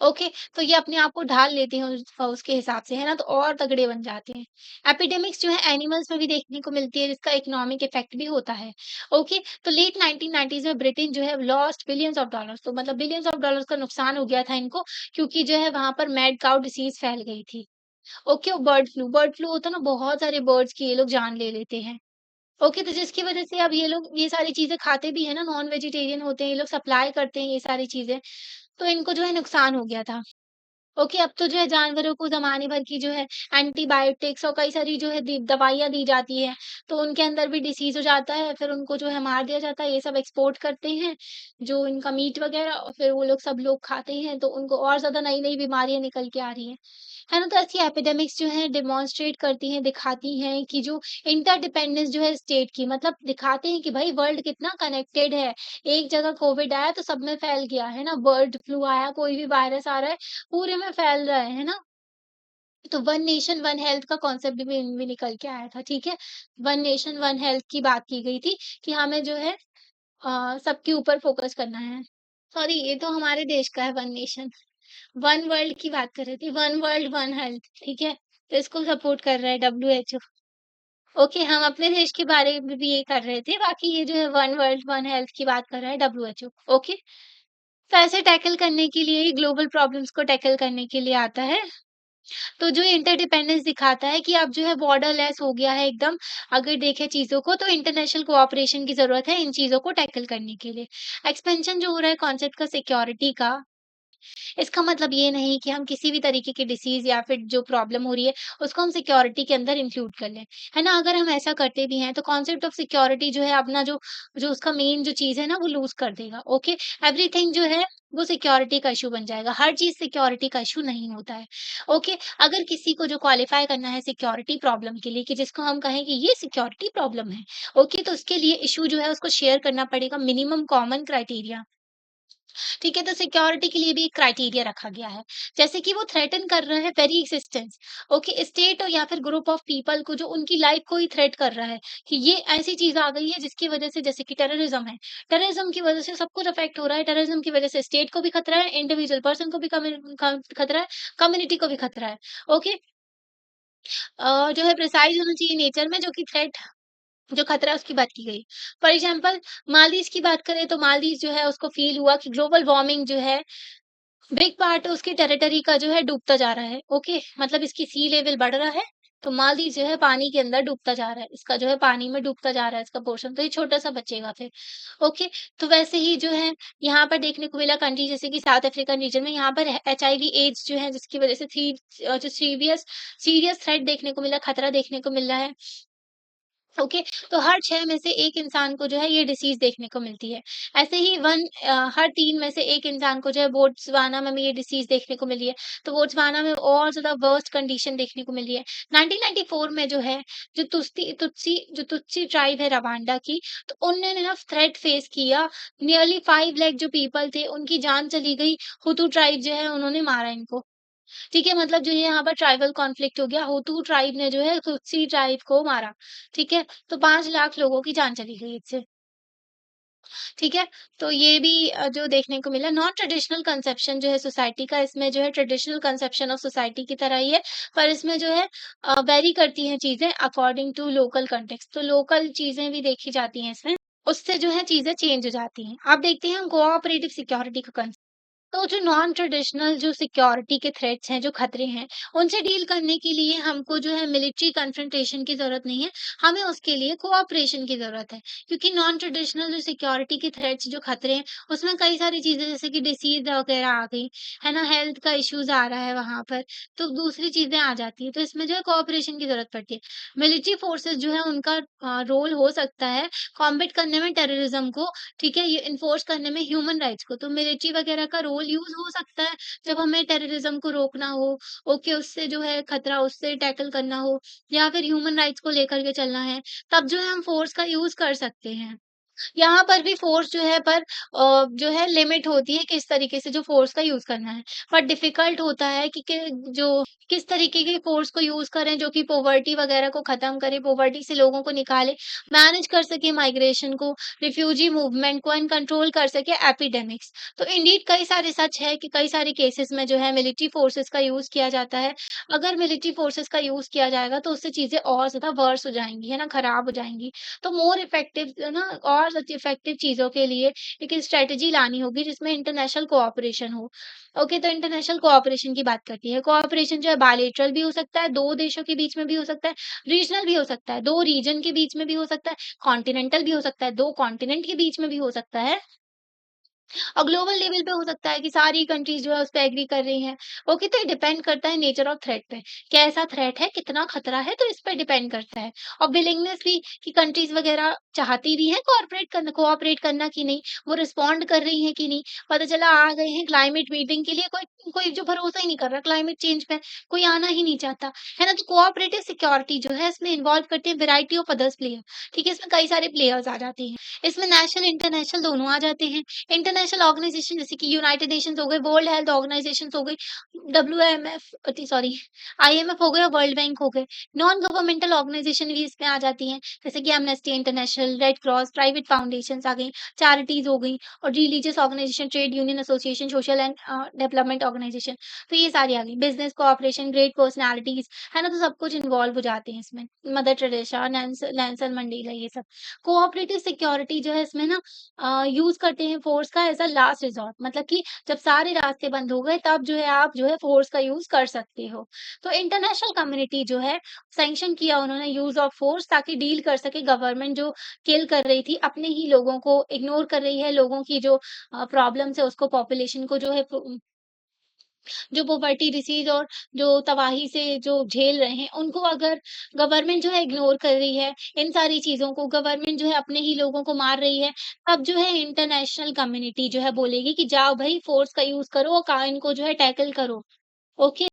S1: ओके, तो ये अपने आप को ढाल लेते हैं उसके हिसाब से, है ना? तो और तगड़े बन जाते हैं। एपिडेमिक्स जो है एनिमल्स में भी देखने को मिलती है जिसका इकोनॉमिक इफ़ेक्ट भी होता है। ओके, तो लेट 1990s में ब्रिटेन जो है लॉस्ट बिलियंस ऑफ डॉलर्स तो मतलब बिलियंस ऑफ डॉलर्स का नुकसान हो गया था इनको क्योंकि जो है वहाँ पर मैड काउ डिसीज़ फैल गई थी। ओके, और बर्ड फ्लू होता है ना बहुत सारे बर्ड्स की ये लोग जान ले लेते हैं। ओके, तो जिसकी वज़ह से अब ये लोग ये सारी चीज़ें खाते भी हैं ना, नॉन वेजिटेरियन होते हैं, ये लोग सप्लाई करते हैं ये सारी चीज़ें, तो इनको जो है नुकसान हो गया था। ओके, अब तो जो है जानवरों को ज़माने भर की जो है एंटीबायोटिक्स और कई सारी जो है दी दवाइयाँ दी जाती हैं, तो उनके अंदर भी डिसीज़ हो जाता है, फिर उनको जो है मार दिया जाता है, ये सब एक्सपोर्ट करते हैं, जो इनका मीट वग़ैरह और फिर वो लोग सब लोग खाते हैं, तो उनको और ज़्यादा नई-नई बीमारियाँ निकल के आ रही हैं। है ना? तो ऐसी एपिडेमिक्स जो हैं डेमॉन्स्ट्रेट करती हैं, दिखाती हैं कि जो इंटरडिपेंडेंस जो है स्टेट की मतलब दिखाते हैं कि भई वर्ल्ड कितना कनेक्टेड है। एक जगह कोविड आया तो सब में फैल गया, है ना? बर्ड फ्लू आया, कोई भी वायरस आ रहा है, पूरे में फैल रहा है ना? तो वन नेशन वन हेल्थ का कॉन्सेप्ट भी निकल के आया था, ठीक है? वन नेशन वन हेल्थ की बात की गई थी कि हमें जो है सबके ऊपर फ़ोकस करना है। सॉरी ये तो हमारे देश का है वन नेशन। वन वर्ल्ड की बात कर रहे थे, वन वर्ल्ड वन हेल्थ, ठीक है? तो इसको सपोर्ट कर रहा है डब्ल्यूएचओ। ओके, हम अपने देश के बारे में भी ये कर रहे थे, बाकी ये जो है वन वर्ल्ड वन हेल्थ की बात कर रहा है डब्ल्यूएचओ, ओके? तो ऐसे टैकल करने के लिए ही ग्लोबल प्रॉब्लम्स को टैकल करने के लिए आता है। तो जो इंटरडिपेंडेंस दिखाता है कि अब जो है बॉर्डरलेस हो गया है एकदम, अगर देखें चीज़ों को तो इंटरनेशनल कोऑपरेशन की ज़रूरत है इन चीज़ों को टैकल करने के लिए। एक्सपेंशन जो हो रहा है कॉन्सेप्ट का सिक्योरिटी का, इसका मतलब ये नहीं कि हम किसी भी तरीके की डिसीज़ या फिर जो प्रॉब्लम हो रही है, उसको हम सिक्योरिटी के अंदर इंक्लूड कर लें, है ना? अगर हम ऐसा करते भी हैं, तो कॉन्सेप्ट ऑफ सिक्योरिटी जो है अपना जो जो उसका मेन जो चीज़ है ना, वो लूज़ कर देगा, ओके? एवरीथिंग जो है, वो सिक्योरिटी का इश्यू बन जाएगा, हर चीज़ सिक्योरिटी का इश्यू नहीं होता है, ओके? अगर किसी को जो क्वालिफ़ाई करना है सिक्योरिटी प्रॉब्लम के लिए कि जिसको हम कहें कि ये सिक्योरिटी प्रॉब्लम है, ओके? तो उसके लिए इश्यू जो है उसको शेयर करना पड़ेगा मिनिमम कॉमन क्राइटेरिया। ठीक है, तो सिक्योरिटी के लिए भी एक क्राइटेरिया रखा गया है। जैसे कि वो थ्रेटन कर रहा है वेरी एक्सिस्टेंस, ओके, स्टेट और या फिर ग्रुप ऑफ पीपल को जो उनकी लाइफ को ही थ्रेट कर रहा है, कि ये ऐसी चीज़ आ गई है जिसकी वजह से जैसे कि टेररिज्म है। टेररिज्म की वजह से सब कुछ अफेक्ट हो रहा है, टेररिज्म की वजह से स्टेट को भी खतरा है, इंडिविजुअल पर्सन को भी खतरा है, कम्युनिटी को भी खतरा है। ओके? जो है प्रिसाइज़ होना चाहिए नेचर में जो कि थ्रेट जो खतरा है उसकी बात की गई। फॉर एग्ज़ाम्पल मालदीव्स की बात करें तो मालदीव्स जो है उसको फ़ील हुआ कि ग्लोबल वार्मिंग जो है बिग पार्ट उसकी टेरिटरी का जो है डूबता जा रहा है, ओके? मतलब इसकी सी लेवल बढ़ रहा है, तो मालदीव जो है पानी के अंदर डूबता जा रहा है। इसका जो है पानी में डूबता जा रहा है इसका पोर्शन, तो ये छोटा-सा बचेगा फिर, ओके? तो वैसे ही जो है यहाँ पर देखने को मिला कंट्री जैसे कि साउथ अफ्रीकन रीजन में यहाँ पर एचआईवी एड्स जो है जिसकी वज़ह से जो सीवियस सीरियस थ्रेट देखने को मिला, खतरा देखने को मिल रहा है। ओके, तो हर 6 में से 1 इंसान को जो है ये डिसीज़ देखने को मिलती है। ऐसे ही हर 3 में से 1 इंसान को जो है बोट्सवाना में भी ये डिसीज़ देखने को मिली है। तो बोट्सवाना में और ज़्यादा वर्स्ट कंडीशन देखने को मिली है। 1994 में जो है, जो तुत्सी ट्राइब है रवांडा की, तो उन्होंने ना थ्रेट फेस किया। नियरली 5 लाख जो पीपल थे, उनकी जान चली गई। हुतू ट्राइब जो है, उन्होंने मारा इनको। ठीक है? मतलब जो ये यहाँ पर ट्राइबल कॉन्फ्लिक्ट हो गया, हुतू ट्राइब ने जो है तुत्सी ट्राइब को मारा, ठीक है? तो 5 लाख लोगों की जान चली गई इससे, ठीक है? तो ये भी जो देखने को मिला नॉन ट्रेडिशनल कंसेप्शन जो है सोसाइटी का, इसमें जो है ट्रेडिशनल कंसेप्शन ऑफ सोसाइटी की तरह ही है, पर इसमें जो है वेरी करती हैं चीज़ें अकॉर्डिंग टू लोकल कॉन्टेक्स्ट, तो लोकल चीज़ें भी देखी जाती हैं इसमें, उससे जो है चीज़ें चेंज हो जाती हैं। अब देखते हैं हम कोऑपरेटिव सिक्योरिटी का कंसेप्ट। तो जो नॉन ट्रेडिशनल जो सिक्योरिटी के थ्रेट्स हैं, जो खतरे हैं, उनसे डील करने के लिए हमको जो है मिलिट्री कन्फ्रंटेशन की ज़रूरत नहीं है, हमें उसके लिए कोऑपरेशन की ज़रूरत है। क्योंकि नॉन ट्रेडिशनल जो सिक्योरिटी के थ्रेट्स जो खतरे हैं, उसमें कई सारी चीज़ें जैसे कि डिसीज़ वगैरह आ गई, है ना? हेल्थ का इश्यूज़ आ रहा है वहाँ पर, तो दूसरी चीज़ें आ जाती हैं, तो इसमें जो है कोऑपरेशन की ज़रूरत पड़ती है। मिलिट्री फोर्सेस जो है उनका रोल हो सकता है कॉम्बैट करने में टेररिज्म को, ठीक है? ये एनफोर्स करने में ह्यूमन राइट्स को, तो मिलिट्री वगैरह का रोल यूज़ हो सकता है, जब हमें टेररिज्म को रोकना हो, ओके, उससे जो है खतरा उससे टैकल करना हो या फिर ह्यूमन राइट्स को लेकर के चलना है, तब जो है हम फ़ोर्स का यूज़ कर सकते हैं। यहाँ पर भी फ़ोर्स जो है पर जो है लिमिट होती है किस तरीके से जो फ़ोर्स का यूज़ करना है। बट डिफ़िकल्ट होता है कि जो किस तरीके के फ़ोर्स को यूज़ करें जो कि पॉवर्टी वग़ैरह को ख़त्म करे, पॉवर्टी से लोगों को निकाले, मैनेज कर सके माइग्रेशन को, रिफ्यूजी मूवमेंट को एंड कंट्रोल कर सके एपिडेमिक्स। तो इंडीड कई सारे सच है कि कई सारे केसेज़ में जो है मिलिट्री फ़ोर्सेस का यूज़ किया जाता है। अगर मिलिट्री फ़ोर्सेस का यूज़ किया जाएगा तो उससे चीज़ें और ज़्यादा वर्स हो जाएँगी, है ना? ख़राब हो जाएँगी। तो मोर इफेक्टिव ना और ज़्यादा इफेक्टिव चीज़ों के लिए एक स्ट्रैटेजी लानी होगी जिसमें इंटरनेशनल कोऑपरेशन हो। ओके, तो इंटरनेशनल कोऑपरेशन की बात करती है। कोऑपरेशन जो है बायलैटरल भी हो सकता है, 2 देशों के बीच में भी हो सकता है, रीजनल भी हो सकता है, 2 रीजन के बीच में भी हो सकता है, कॉन्टिनेंटल भी हो सकता है, 2 कॉन्टिनेंट के बीच में भी हो सकता है। और ग्लोबल लेवल पे हो सकता है कि सारी कंट्रीज़ जो है उस पे एग्री कर रही हैं। ओके, तो ये डिपेंड करता है नेचर ऑफ थ्रेट पे। कैसा थ्रेट है, कितना खतरा है, तो इस पे डिपेंड करता है। और विलिंगनेस भी कि कंट्रीज़ वगैरह चाहती भी हैं कोऑपरेट करना कि नहीं, वो रिस्पॉन्ड कर रही हैं कि नहीं। पता चला आ गए हैं क्लाइमेट मीटिंग के लिए, कोई कोई जो भरोसा ही नहीं कर रहा क्लाइमेट चेंज पे, कोई आना ही नहीं चाहता, है ना? तो कोऑपरेटिव सिक्योरिटी जो है इसमें इन्वॉल्व करते हैं वैरायटी ऑफ अदर्स प्लेयर। ठीक है, इसमें कई सारे प्लेयर्स आ जाते हैं। इसमें नेशनल, इंटरनेशनल दोनों आ जाते हैं। इंटरनेशनल इंटरनेशनल ऑर्गेनाइजेशन जैसे कि यूनाइटेड नेशंस हो गए, वर्ल्ड हेल्थ ऑर्गेनाइजेशंस हो गई, डब्ल्यूएमएफ सॉरी आईएमएफ हो गए और वर्ल्ड बैंक हो गए। नॉन गवर्नमेंटल ऑर्गेनाइजेशन भी इसमें आ जाती हैं, जैसे कि Amnesty International, Red Cross, private foundations आ गई, चैरिटीज़ हो गई और religious organisation, trade union association, social and development organisation. तो ये सारी आ गई। बिज़नेस कोऑपरेशन, ग्रेट पर्सनैलिटीज़, है ना? तो सब कुछ इन्वॉल्व हो जाते हैं इसमें। मदर टेरेसा, नेल्सन मंडेला ये सब। कोऑपरेटिव सिक्योरिटी जो है इसमें ना यूज़ करते हैं फ़ोर्स का एज़ अ लास्ट रिसॉर्ट, मतलब कि जब सारे रास्ते बंद हो गए तब जो है आप जो है फ़ोर्स का यूज़ कर सकते हो। तो इंटरनेशनल कम्युनिटी जो है सैंक्शन किया उन्होंने यूज़ ऑफ फ़ोर्स ताकि डील कर सके गवर्नमेंट जो किल कर रही थी, अपने ही लोगों को इग्नोर कर रही है, लोगों की जो प्रॉब्लम्स है उसको पॉपुलेशन को जो है जो पॉवर्टी डिसीज़ और जो तबाही से जो झेल रहे हैं, उनको अगर गवर्नमेंट जो है इग्नोर कर रही है, इन सारी चीज़ों को गवर्नमेंट जो है अपने ही लोगों को मार रही है, तब जो है इंटरनेशनल कम्युनिटी जो है बोलेगी कि जाओ भई फ़ोर्स का यूज़ करो और का इनको जो है टैकल करो। ओके?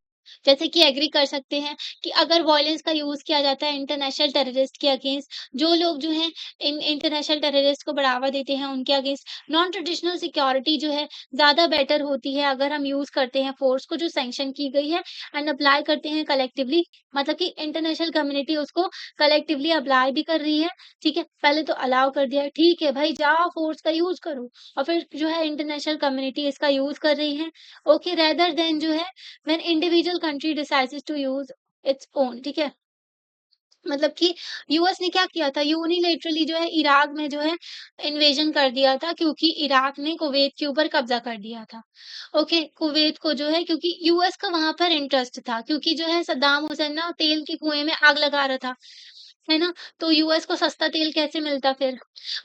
S1: जैसे कि एग्री कर सकते हैं कि अगर वॉयलेंस का यूज़ किया जाता है इंटरनेशनल टेररिस्ट के अगेंस्ट, जो लोग जो हैं इन इंटरनेशनल टेररिस्ट को बढ़ावा देते हैं उनके अगेंस्ट, नॉन ट्रेडिशनल सिक्योरिटी जो है ज़्यादा बेटर होती है अगर हम यूज़ करते हैं फ़ोर्स को जो सैंक्शन की गई है एंड अप्लाई करते हैं कलेक्टिवली, मतलब कि इंटरनेशनल कम्युनिटी उसको कलेक्टिवली अप्लाई भी कर रही है, ठीक है? पहले तो अलाउ कर दिया, ठीक है भाई जाओ फ़ोर्स का यूज़ करो और फिर जो है इंटरनेशनल कम्युनिटी इसका यूज़ कर रही है, ओके रेदर देन जो है when individual country decides to use its own, ठीक है? मतलब कि यूएस ने क्या किया था यूनिलैटरली जो है इराक में जो है इन्वेजन कर दिया था क्योंकि इराक ने कुवैत के ऊपर कब्ज़ा कर दिया था। ओके, कुवैत को जो है क्योंकि यूएस का वहाँ पर इंटरेस्ट था क्योंकि जो है सद्दाम हुसैन ना तेल के कुएँ में आग लगा रहा था, है ना? तो यूएस को सस्ता तेल कैसे मिलता फिर?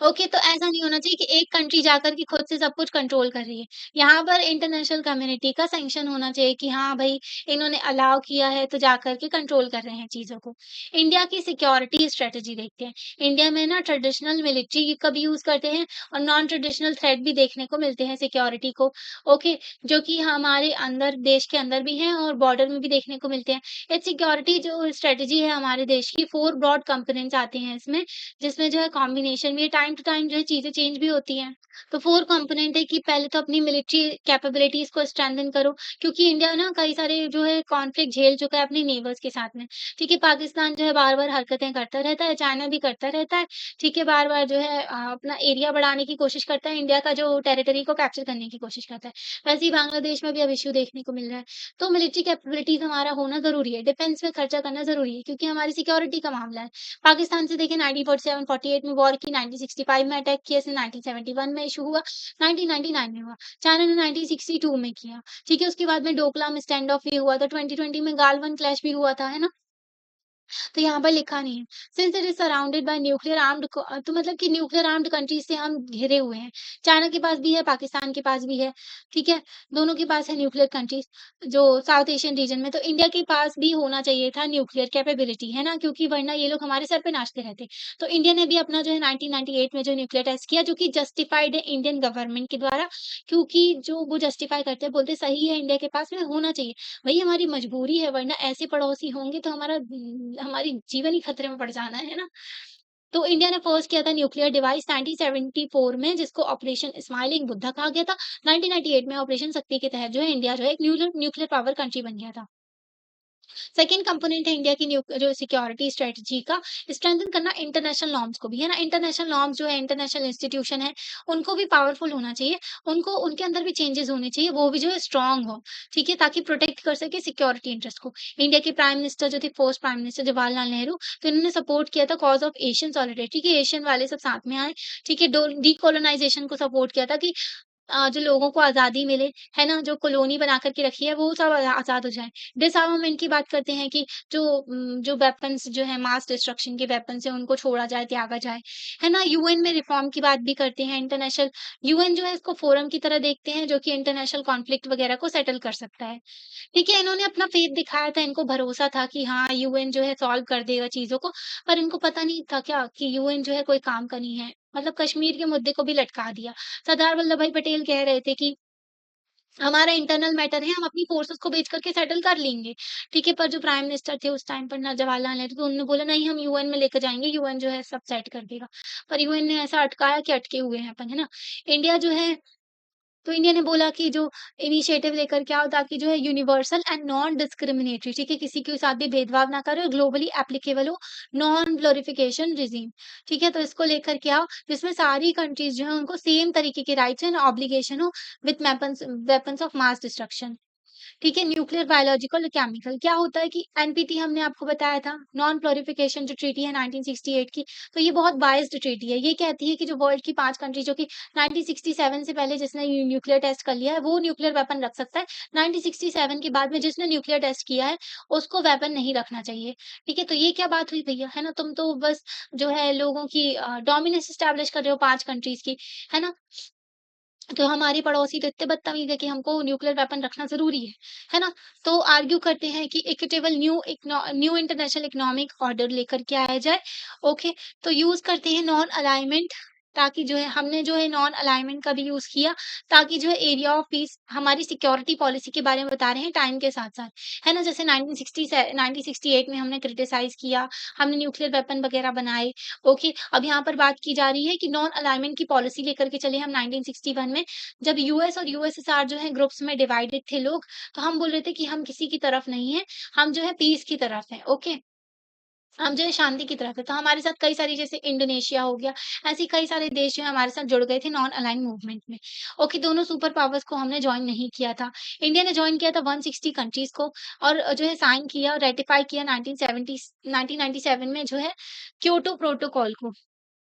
S1: ओके, तो ऐसा नहीं होना चाहिए कि एक कंट्री जाकर के खुद से सब कुछ कंट्रोल कर रही है। यहाँ पर इंटरनेशनल कम्युनिटी का सैंक्शन होना चाहिए कि हाँ भई, इन्होंने अलाउ किया है तो जाकर के कंट्रोल कर रहे हैं चीज़ों को। इंडिया की सिक्योरिटी स्ट्रैटेजी देखते हैं। इंडिया में ना ट्रेडिशनल मिलिट्री का भी यूज़ करते हैं और नॉन ट्रेडिशनल थ्रेट भी देखने को मिलते हैं सिक्योरिटी को, ओके, जो कि हमारे अंदर देश के अंदर भी हैं और बॉर्डर में भी देखने को मिलते हैं। ये सिक्योरिटी जो स्ट्रैटेजी है हमारे देश की 4 ब्रॉड कंपोनेंट्स आते हैं इसमें, जिसमें जो है कॉम्बिनेशन में टाइम टू टाइम जो है चीज़ें चेंज भी होती हैं। तो 4 कंपोनेंट है कि पहले तो अपनी मिलिट्री कैपेबिलिटीज़ को स्ट्रेंथन करो क्योंकि इंडिया ना कई सारे जो है कॉन्फ्लिक्ट झेल चुका है अपने नेबर्स के साथ में। ठीक है, पाकिस्तान जो है बार-बार हरकतें करता रहता है, चाइना भी करता रहता है, ठीक है, बार-बार जो है अपना एरिया बढ़ाने की कोशिश करता है, इंडिया का जो टेरिटरी को कैप्चर करने की कोशिश करता है। वैसे ही बांग्लादेश में भी अब इश्यू देखने को मिल रहा है। तो मिलिट्री कैपेबिलिटीज़ हमारा होना ज़रूरी है, डिफेंस में खर्चा करना ज़रूरी है क्योंकि हमारी सिक्योरिटी का मामला है। पाकिस्तान से देखिए 1947-48 में वॉर की, 1965 में अटैक किया, इसने 1971 में इश्यू हुआ, 1999 में हुआ। चाइना ने 1962 में किया, ठीक है? उसके बाद में डोकलाम स्टैंड ऑफ भी हुआ था, 2020 में गालवन क्लैश भी हुआ था, है ना? तो यहाँ पर लिखा नहीं है। Since it is surrounded by nuclear armed तो मतलब कि न्यूक्लियर आर्म्ड कंट्रीज़ से हम घिरे हुए हैं। चाइना के पास भी है, पाकिस्तान के पास भी है, ठीक है? दोनों के पास है न्यूक्लियर कंट्रीज़ जो साउथ एशियन रीजन में। तो इंडिया के पास भी होना चाहिए था न्यूक्लियर कैपेबिलिटी, है ना? क्योंकि वरना ये लोग हमारे सर पे नाचते रहते। तो इंडिया ने भी अपना जो है 1998 में जो न्यूक्लियर टेस्ट किया, जो कि जस्टिफाइड है इंडियन गवर्नमेंट के द्वारा, क्योंकि जो वो जस्टिफाई करते हैं, बोलते हैं सही है इंडिया के पास में होना चाहिए। भई हमारी मजबूरी है वरना ऐसे पड़ोसी होंगे तो हमारी जीवन ही खतरे में पड़ जाना है ना? तो इंडिया ने फर्स्ट किया था न्यूक्लियर डिवाइस 1974 में जिसको ऑपरेशन स्माइलिंग बुद्धा कहा गया था। 1998 में ऑपरेशन शक्ति के तहत जो है इंडिया जो है एक न्यूक्लियर पावर कंट्री बन गया था। सेकंड कंपोनेंट है इंडिया की जो सिक्योरिटी स्ट्रेटजी का स्ट्रेंथन करना इंटरनेशनल नॉर्म्स को भी, है ना? इंटरनेशनल नॉर्म्स जो है इंटरनेशनल इंस्टीट्यूशन है, उनको भी पावरफुल होना चाहिए। उनको उनके अंदर भी चेंजेस होने चाहिए, वो भी जो है स्ट्रांग हो, ठीक है? ताकि प्रोटेक्ट कर सके सिक्योरिटी इंटरेस्ट को। इंडिया के प्राइम मिनिस्टर जो थे first prime minister Jawaharlal Nehru, तो इन्होंने सपोर्ट किया था कॉज़ ऑफ एशियन सॉलिडारिटी कि एशियन वाले सब साथ में आएँ, ठीक है? डीकोलोनाइजेशन को सपोर्ट किया था कि जो लोगों को आज़ादी मिले, है ना? जो कॉलोनी बना कर के रखी है, वो सब आज़ाद हो जाएँ। डिसआर्मामेंट की बात करते हैं कि जो वेपन्स जो हैं, मास डिस्ट्रक्शन के वेपन्स हैं, उनको छोड़ा जाए, त्यागा जाए, है ना? यूएन में रिफ़ॉर्म की बात भी करते हैं, इंटरनेशनल यूएन जो है इसको फोरम की तरह देखते हैं, जो कि इंटरनेशनल कॉन्फ्लिक्ट वगैरह को सेटल कर सकता है। ठीक है, इन्होंने अपना फ़ेथ दिखाया था, इनको भरोसा था कि हाँ, यूएन जो है सॉल्व कर देगा चीज़ों को, पर इनको पता नहीं था क्या कि यूएन जो है कोई काम का नहीं है। मतलब कश्मीर के मुद्दे को भी लटका दिया। सरदार वल्लभ भाई पटेल कह रहे थे कि हमारा इंटरनल मैटर है, हम अपनी फ़ोर्सेस को भेज कर के सेटल कर लेंगे। ठीक है, पर जो प्राइम मिनिस्टर थे उस टाइम पर ना जवाहरलाल नेहरू, तो उन्होंने बोला नहीं हम यूएन में लेकर जाएँगे, यूएन जो है सब सेट कर देगा। पर यूएन ने ऐसा अटकाया कि अटके हुए हैं अपन, है ना? इंडिया जो है तो इंडिया ने बोला कि जो इनिशिएटिव लेकर के आओ ताकि जो है यूनिवर्सल एंड नॉन डिस्क्रिमिनेटरी, ठीक है, किसी के साथ भी भेदभाव ना करे और ग्लोबली एप्लीकेबल हो, नॉन ग्लोरिफिकेशन रिजीम, ठीक है, तो इसको लेकर के आओ जिसमें सारी कंट्रीज जो है उनको सेम तरीके के राइट्स एंड ऑब्लिगेशन हो with weapons of mass destruction. ठीक है, न्यूक्लियर, बायोलॉजिकल और केमिकल। क्या होता है कि एनपीटी हमने आपको बताया था, नॉन प्रोलिफरेशन जो ट्रीटी है 1968 की, तो ये बहुत बायस्ड ट्रीटी है। ये कहती है कि जो वर्ल्ड की 5 कंट्री जो कि 1967 से पहले जिसने न्यूक्लियर टेस्ट कर लिया है, वो न्यूक्लियर वेपन रख सकता है। 1967 के बाद में जिसने न्यूक्लियर टेस्ट किया है, उसको वेपन नहीं रखना चाहिए। ठीक है, तो ये क्या बात हुई भैया, है ना? तुम तो बस जो है लोगों की डोमिनेंस एस्टेब्लिश कर रहे हो 5 कंट्रीज़ की, है ना? तो हमारे पड़ोसी तो इतने बदतमीज़ है कि हमको न्यूक्लियर वेपन रखना ज़रूरी है ना? तो आर्ग्यू करते हैं कि equitable new international economic order लेकर के आया जाए। ओके, तो यूज़ करते हैं नॉन अलाइनमेंट, ताकि जो है हमने जो है नॉन अलाइनमेंट का भी यूज़ किया, ताकि जो है एरिया ऑफ पीस हमारी सिक्योरिटी पॉलिसी के बारे में बता रहे हैं टाइम के साथ-साथ, है ना? जैसे 1968 में हमने क्रिटिसाइज़ किया, हमने न्यूक्लियर वेपन वगैरह बनाए। ओके, अब यहाँ पर बात की जा रही है कि नॉन अलाइनमेंट की पॉलिसी लेकर के चले हम 1961 में, जब यूएस और यूएसएसआर जो है ग्रुप्स में डिवाइडेड थे लोग, तो हम बोल रहे थे कि हम किसी की तरफ नहीं हैं, हम जो है पीस की तरफ हैं, ओके? हम जो है शांति की तरफ है, तो हमारे साथ कई सारी जैसे इंडोनेशिया हो गया, ऐसे कई सारे देश जो है हमारे साथ जुड़ गए थे नॉन अलाइन्ड मूवमेंट में। ओके, दोनों सुपर पावर्स को हमने जॉइन नहीं किया था। इंडिया ने जॉइन किया था 160 कंट्रीज़ को और जो है साइन किया और रेटिफाई किया 1997 में जो है क्योटो प्रोटोकॉल को।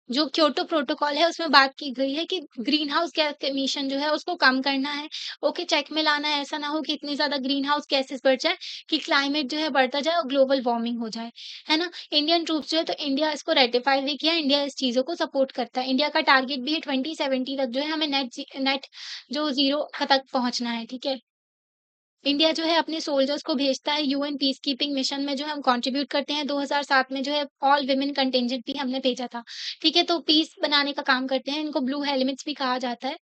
S1: जो क्योटो प्रोटोकॉल है उसमें बात की गई है कि ग्रीन हाउस गैस एमिशन जो है उसको कम करना है। ओके, चेक में लाना है, ऐसा ना हो कि इतनी ज़्यादा ग्रीन हाउस गैसेस बढ़ जाए कि क्लाइमेट जो है बढ़ता जाए और ग्लोबल वार्मिंग हो जाए, है ना? इंडियन ट्रूप्स जो है तो इंडिया इसको रेटिफाई भी किया, इंडिया इस चीज़ों को सपोर्ट करता है। इंडिया का टारगेट भी है 2070 तक जो है हमें नेट जो ज़ीरो तक पहुँचना है, ठीक है? इंडिया जो है अपने सोल्जर्स को भेजता है यूएन पीस कीपिंग मिशन में जो है हम कंट्रीब्यूट करते हैं 2007 में जो है ऑल वुमेन कंटिंजेंट भी हमने भेजा था। ठीक है? तो पीस बनाने का काम करते हैं, इनको ब्लू हेलमेट्स भी कहा जाता है।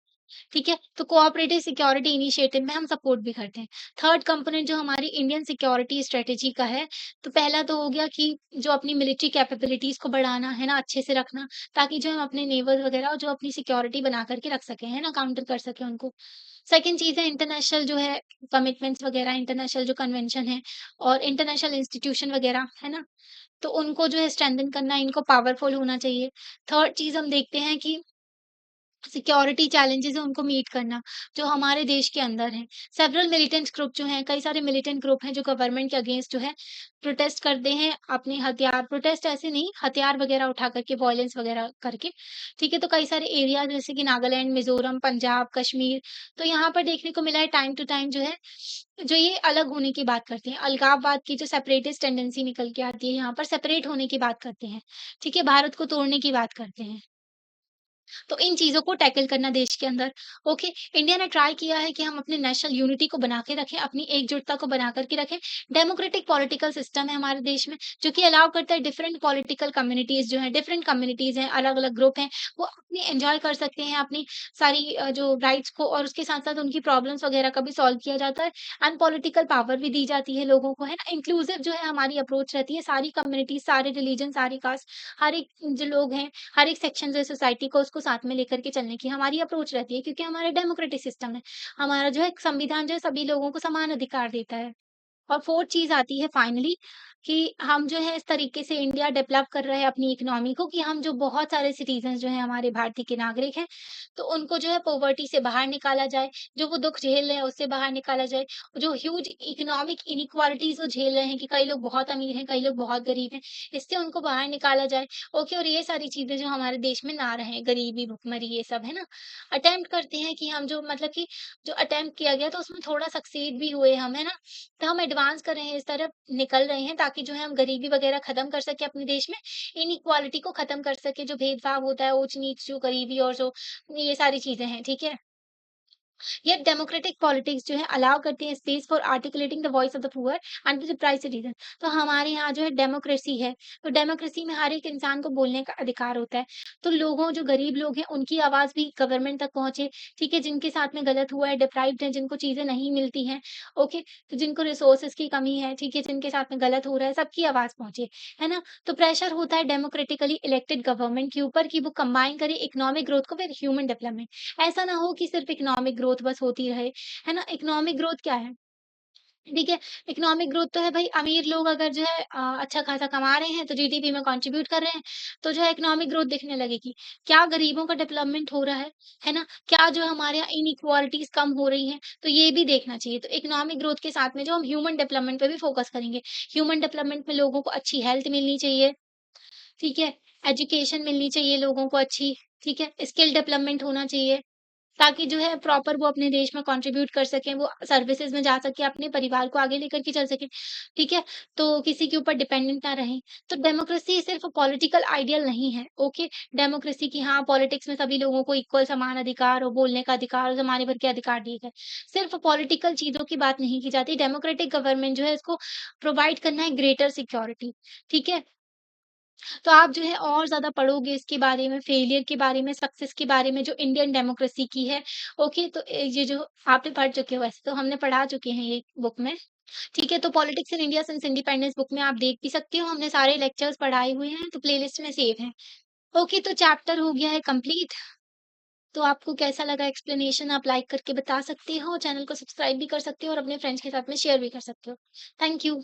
S1: ठीक है? तो कोऑपरेटिव सिक्योरिटी इनिशिएटिव में हम सपोर्ट भी करते हैं। थर्ड कंपोनेंट जो हमारी इंडियन सिक्योरिटी स्ट्रैटेजी का है, तो पहला तो हो गया कि जो अपनी मिलिट्री कैपेबिलिटीज़ को बढ़ाना, है ना? अच्छे से रखना, ताकि जो हम अपने नेबर्स वगैरह जो अपनी सिक्योरिटी बना कर के रख सकें, है ना? काउंटर कर सकें उनको। सेकंड चीज़ है इंटरनेशनल जो है कमिटमेंट्स वगैरह, इंटरनेशनल जो कन्वेंशन है और इंटरनेशनल इंस्टीट्यूशन वगैरह, है ना? तो उनको जो है स्ट्रेंथन करना, इनको पावरफुल होना चाहिए। थर्ड चीज़ हम देखते हैं कि सिक्योरिटी चैलेंजेज़ हैं उनको मीट करना, जो हमारे देश के अंदर हैं। सेवरल मिलिटेंट ग्रुप जो हैं, कई सारे मिलिटेंट ग्रुप हैं जो गवर्नमेंट के अगेंस्ट जो है प्रोटेस्ट करते हैं, अपने हथियार प्रोटेस्ट ऐसे नहीं, हथियार वगैरह उठा कर के वॉयलेंस वगैरह करके, ठीक है? तो कई सारे एरिया जैसे कि नागालैंड, मिज़ोरम, पंजाब, कश्मीर, तो यहाँ पर देखने को मिला है टाइम टू टाइम जो है, जो ये अलग होने की बात करते हैं। अलगाववाद की जो सेपरेटिस्ट टेंडेंसी निकल के आती है, यहाँ पर सेपरेट होने की बात करते हैं, ठीक है? भारत को तोड़ने की बात करते हैं। तो इन चीज़ों को टैकल करना देश के अंदर, ओके। इंडिया ने ट्राई किया है कि हम अपने नेशनल यूनिटी को बना के रखें, अपनी एकजुटता को बना कर के रखें। डेमोक्रेटिक पॉलिटिकल सिस्टम है हमारे देश में, जो कि अलाउ करता है डिफरेंट पॉलिटिकल कम्युनिटीज़ जो हैं, डिफरेंट कम्युनिटीज़ हैं, अलग-अलग ग्रुप हैं, वो अपनी एन्जॉय कर सकते हैं अपनी सारी जो राइट्स को और उसके साथ-साथ उनकी प्रॉब्लम्स वगैरह का भी सॉल्व किया जाता है एंड पॉलिटिकल पावर भी दी जाती है लोगों को, है ना? इंक्लूसिव जो है हमारी अप्रोच रहती है, सारी कम्युनिटीज़, सारे रिलीजन, सारी कास्ट, हर एक जो लोग हैं हर एक सेक्शन जो है सोसाइटी को उसको साथ में लेकर के चलने की हमारी अप्रोच रहती है क्योंकि हमारा डेमोक्रेटिक सिस्टम है। हमारा जो है संविधान जो है सभी लोगों को समान अधिकार देता है। और फोर्थ चीज़ आती है फाइनली कि हम जो है इस तरीके से इंडिया डेवलप कर रहे हैं अपनी इकोनॉमी को कि हम जो बहुत सारे सिटीज़न्स जो हैं हमारे भारतीय के नागरिक हैं, तो उनको जो है पॉवर्टी से बाहर निकाला जाए, जो वो दुःख झेल रहे हैं उससे बाहर निकाला जाए। जो ह्यूज इकोनॉमिक इनइक्वालिटीज़ वो झेल रहे हैं कि कई लोग बहुत अमीर हैं, कई लोग बहुत गरीब हैं, इससे उनको बाहर निकाला जाए। ओके, और ये सारी चीज़ें जो हमारे देश में ना रहें, गरीबी, भुखमरी ये सब, है ना? अटेम्प्ट करते हैं कि हम जो मतलब कि जो अटेम्प्ट किया गया तो उसमें थोड़ा सक्सीड भी हुए हम, है ना? तो हम एडवांस कर रहे हैं, इस तरफ निकल रहे हैं ताकि जो है हम गरीबी वगैरह खत्म कर सकें अपने देश में, इनइक्वालिटी को खत्म कर सकें, जो भेदभाव होता है ऊँच-नीच, जो गरीबी और जो ये सारी चीज़ें हैं, ठीक है? ये डेमोक्रेटिक पॉलिटिक्स जो है अलाउ करती है space for articulating the voice of the poor and the deprived citizen. तो हमारे यहाँ जो है डेमोक्रेसी है, तो डेमोक्रेसी में हर एक इंसान को बोलने का अधिकार होता है। तो लोगों जो गरीब लोग हैं उनकी आवाज़ भी गवर्नमेंट तक पहुँचे, ठीक है? जिनके साथ में गलत हुआ है, डिप्राइव्ड हैं, जिनको चीज़ें नहीं मिलती हैं, ओके? तो जिनको रिसोर्सेज़ की कमी है, ठीक है? जिनके साथ में गलत हो रहा है, सबकी आवाज़ पहुँचे, है ना? तो प्रेशर होता है डेमोक्रेटिकली इलेक्टेड गवर्नमेंट के ऊपर कि वो कंबाइन करे इकोनॉमिक ग्रोथ को विद ह्यूमन डेवलपमेंट। ऐसा ना हो कि सिर्फ़ इकोनॉमिक ग्रोथ बस होती रहे, है ना? इकोनॉमिक ग्रोथ क्या है? ठीक है, इकोनॉमिक ग्रोथ तो है भई अमीर लोग अगर जो है अच्छा खासा कमा रहे हैं, तो जीडीपी में कंट्रीब्यूट कर रहे हैं, तो जो है इकोनॉमिक ग्रोथ दिखने लगेगी। क्या गरीबों का डेवलपमेंट हो रहा है ना? क्या जो है हमारे यहाँ इनइक्वालिटीज़ कम हो रही हैं? तो ये भी देखना चाहिए। तो इकोनॉमिक ग्रोथ के साथ में जो हम ह्यूमन डेवलपमेंट पे भी फोकस करेंगे। ह्यूमन डेवलपमेंट में लोगों को अच्छी हेल्थ मिलनी चाहिए, ठीक है? एजुकेशन मिलनी चाहिए लोगों को अच्छी, ठीक है? स्किल डेवलपमेंट होना चाहिए। ताकि जो है प्रॉपर वो अपने देश में कंट्रीब्यूट कर सकें, वो सर्विसेज़ में जा सकें, अपने परिवार को आगे लेकर के चल सकें, ठीक है? तो किसी के ऊपर डिपेंडेंट ना रहें। तो डेमोक्रेसी सिर्फ़ पॉलिटिकल आइडियल नहीं है, ओके? डेमोक्रेसी की हाँ, पॉलिटिक्स में सभी लोगों को इक्वल समान अधिकार और बोलने का अधिकार और ज़माने भर के अधिकार दिए गए। सिर्फ़ पॉलिटिकल चीज़ों की बात नहीं की जाती, डेमोक्रेटिक गवर्नमेंट जो है इसको प्रोवाइड करना है ग्रेटर सिक्योरिटी, ठीक है? तो आप जो है और ज़्यादा पढ़ोगे इसके बारे में, फेलियर के बारे में, सक्सेस के बारे में जो इंडियन डेमोक्रेसी की है, ओके? तो ये जो आपने पढ़ चुके हो वैसे तो हमने पढ़ा चुके हैं ये बुक में, ठीक है? तो politics in India since independence book में आप देख भी सकते हो, हमने सारे लेक्चर्स पढ़ाए हुए हैं, तो प्लेलिस्ट में सेव हैं। ओके, तो चैप्टर हो गया है कंप्लीट। तो आपको कैसा लगा एक्सप्लेनेशन आप लाइक करके बता सकते हो, चैनल को सब्सक्राइब भी कर सकते हो और अपने फ्रेंड्स के साथ में शेयर भी कर सकते हो। Thank you.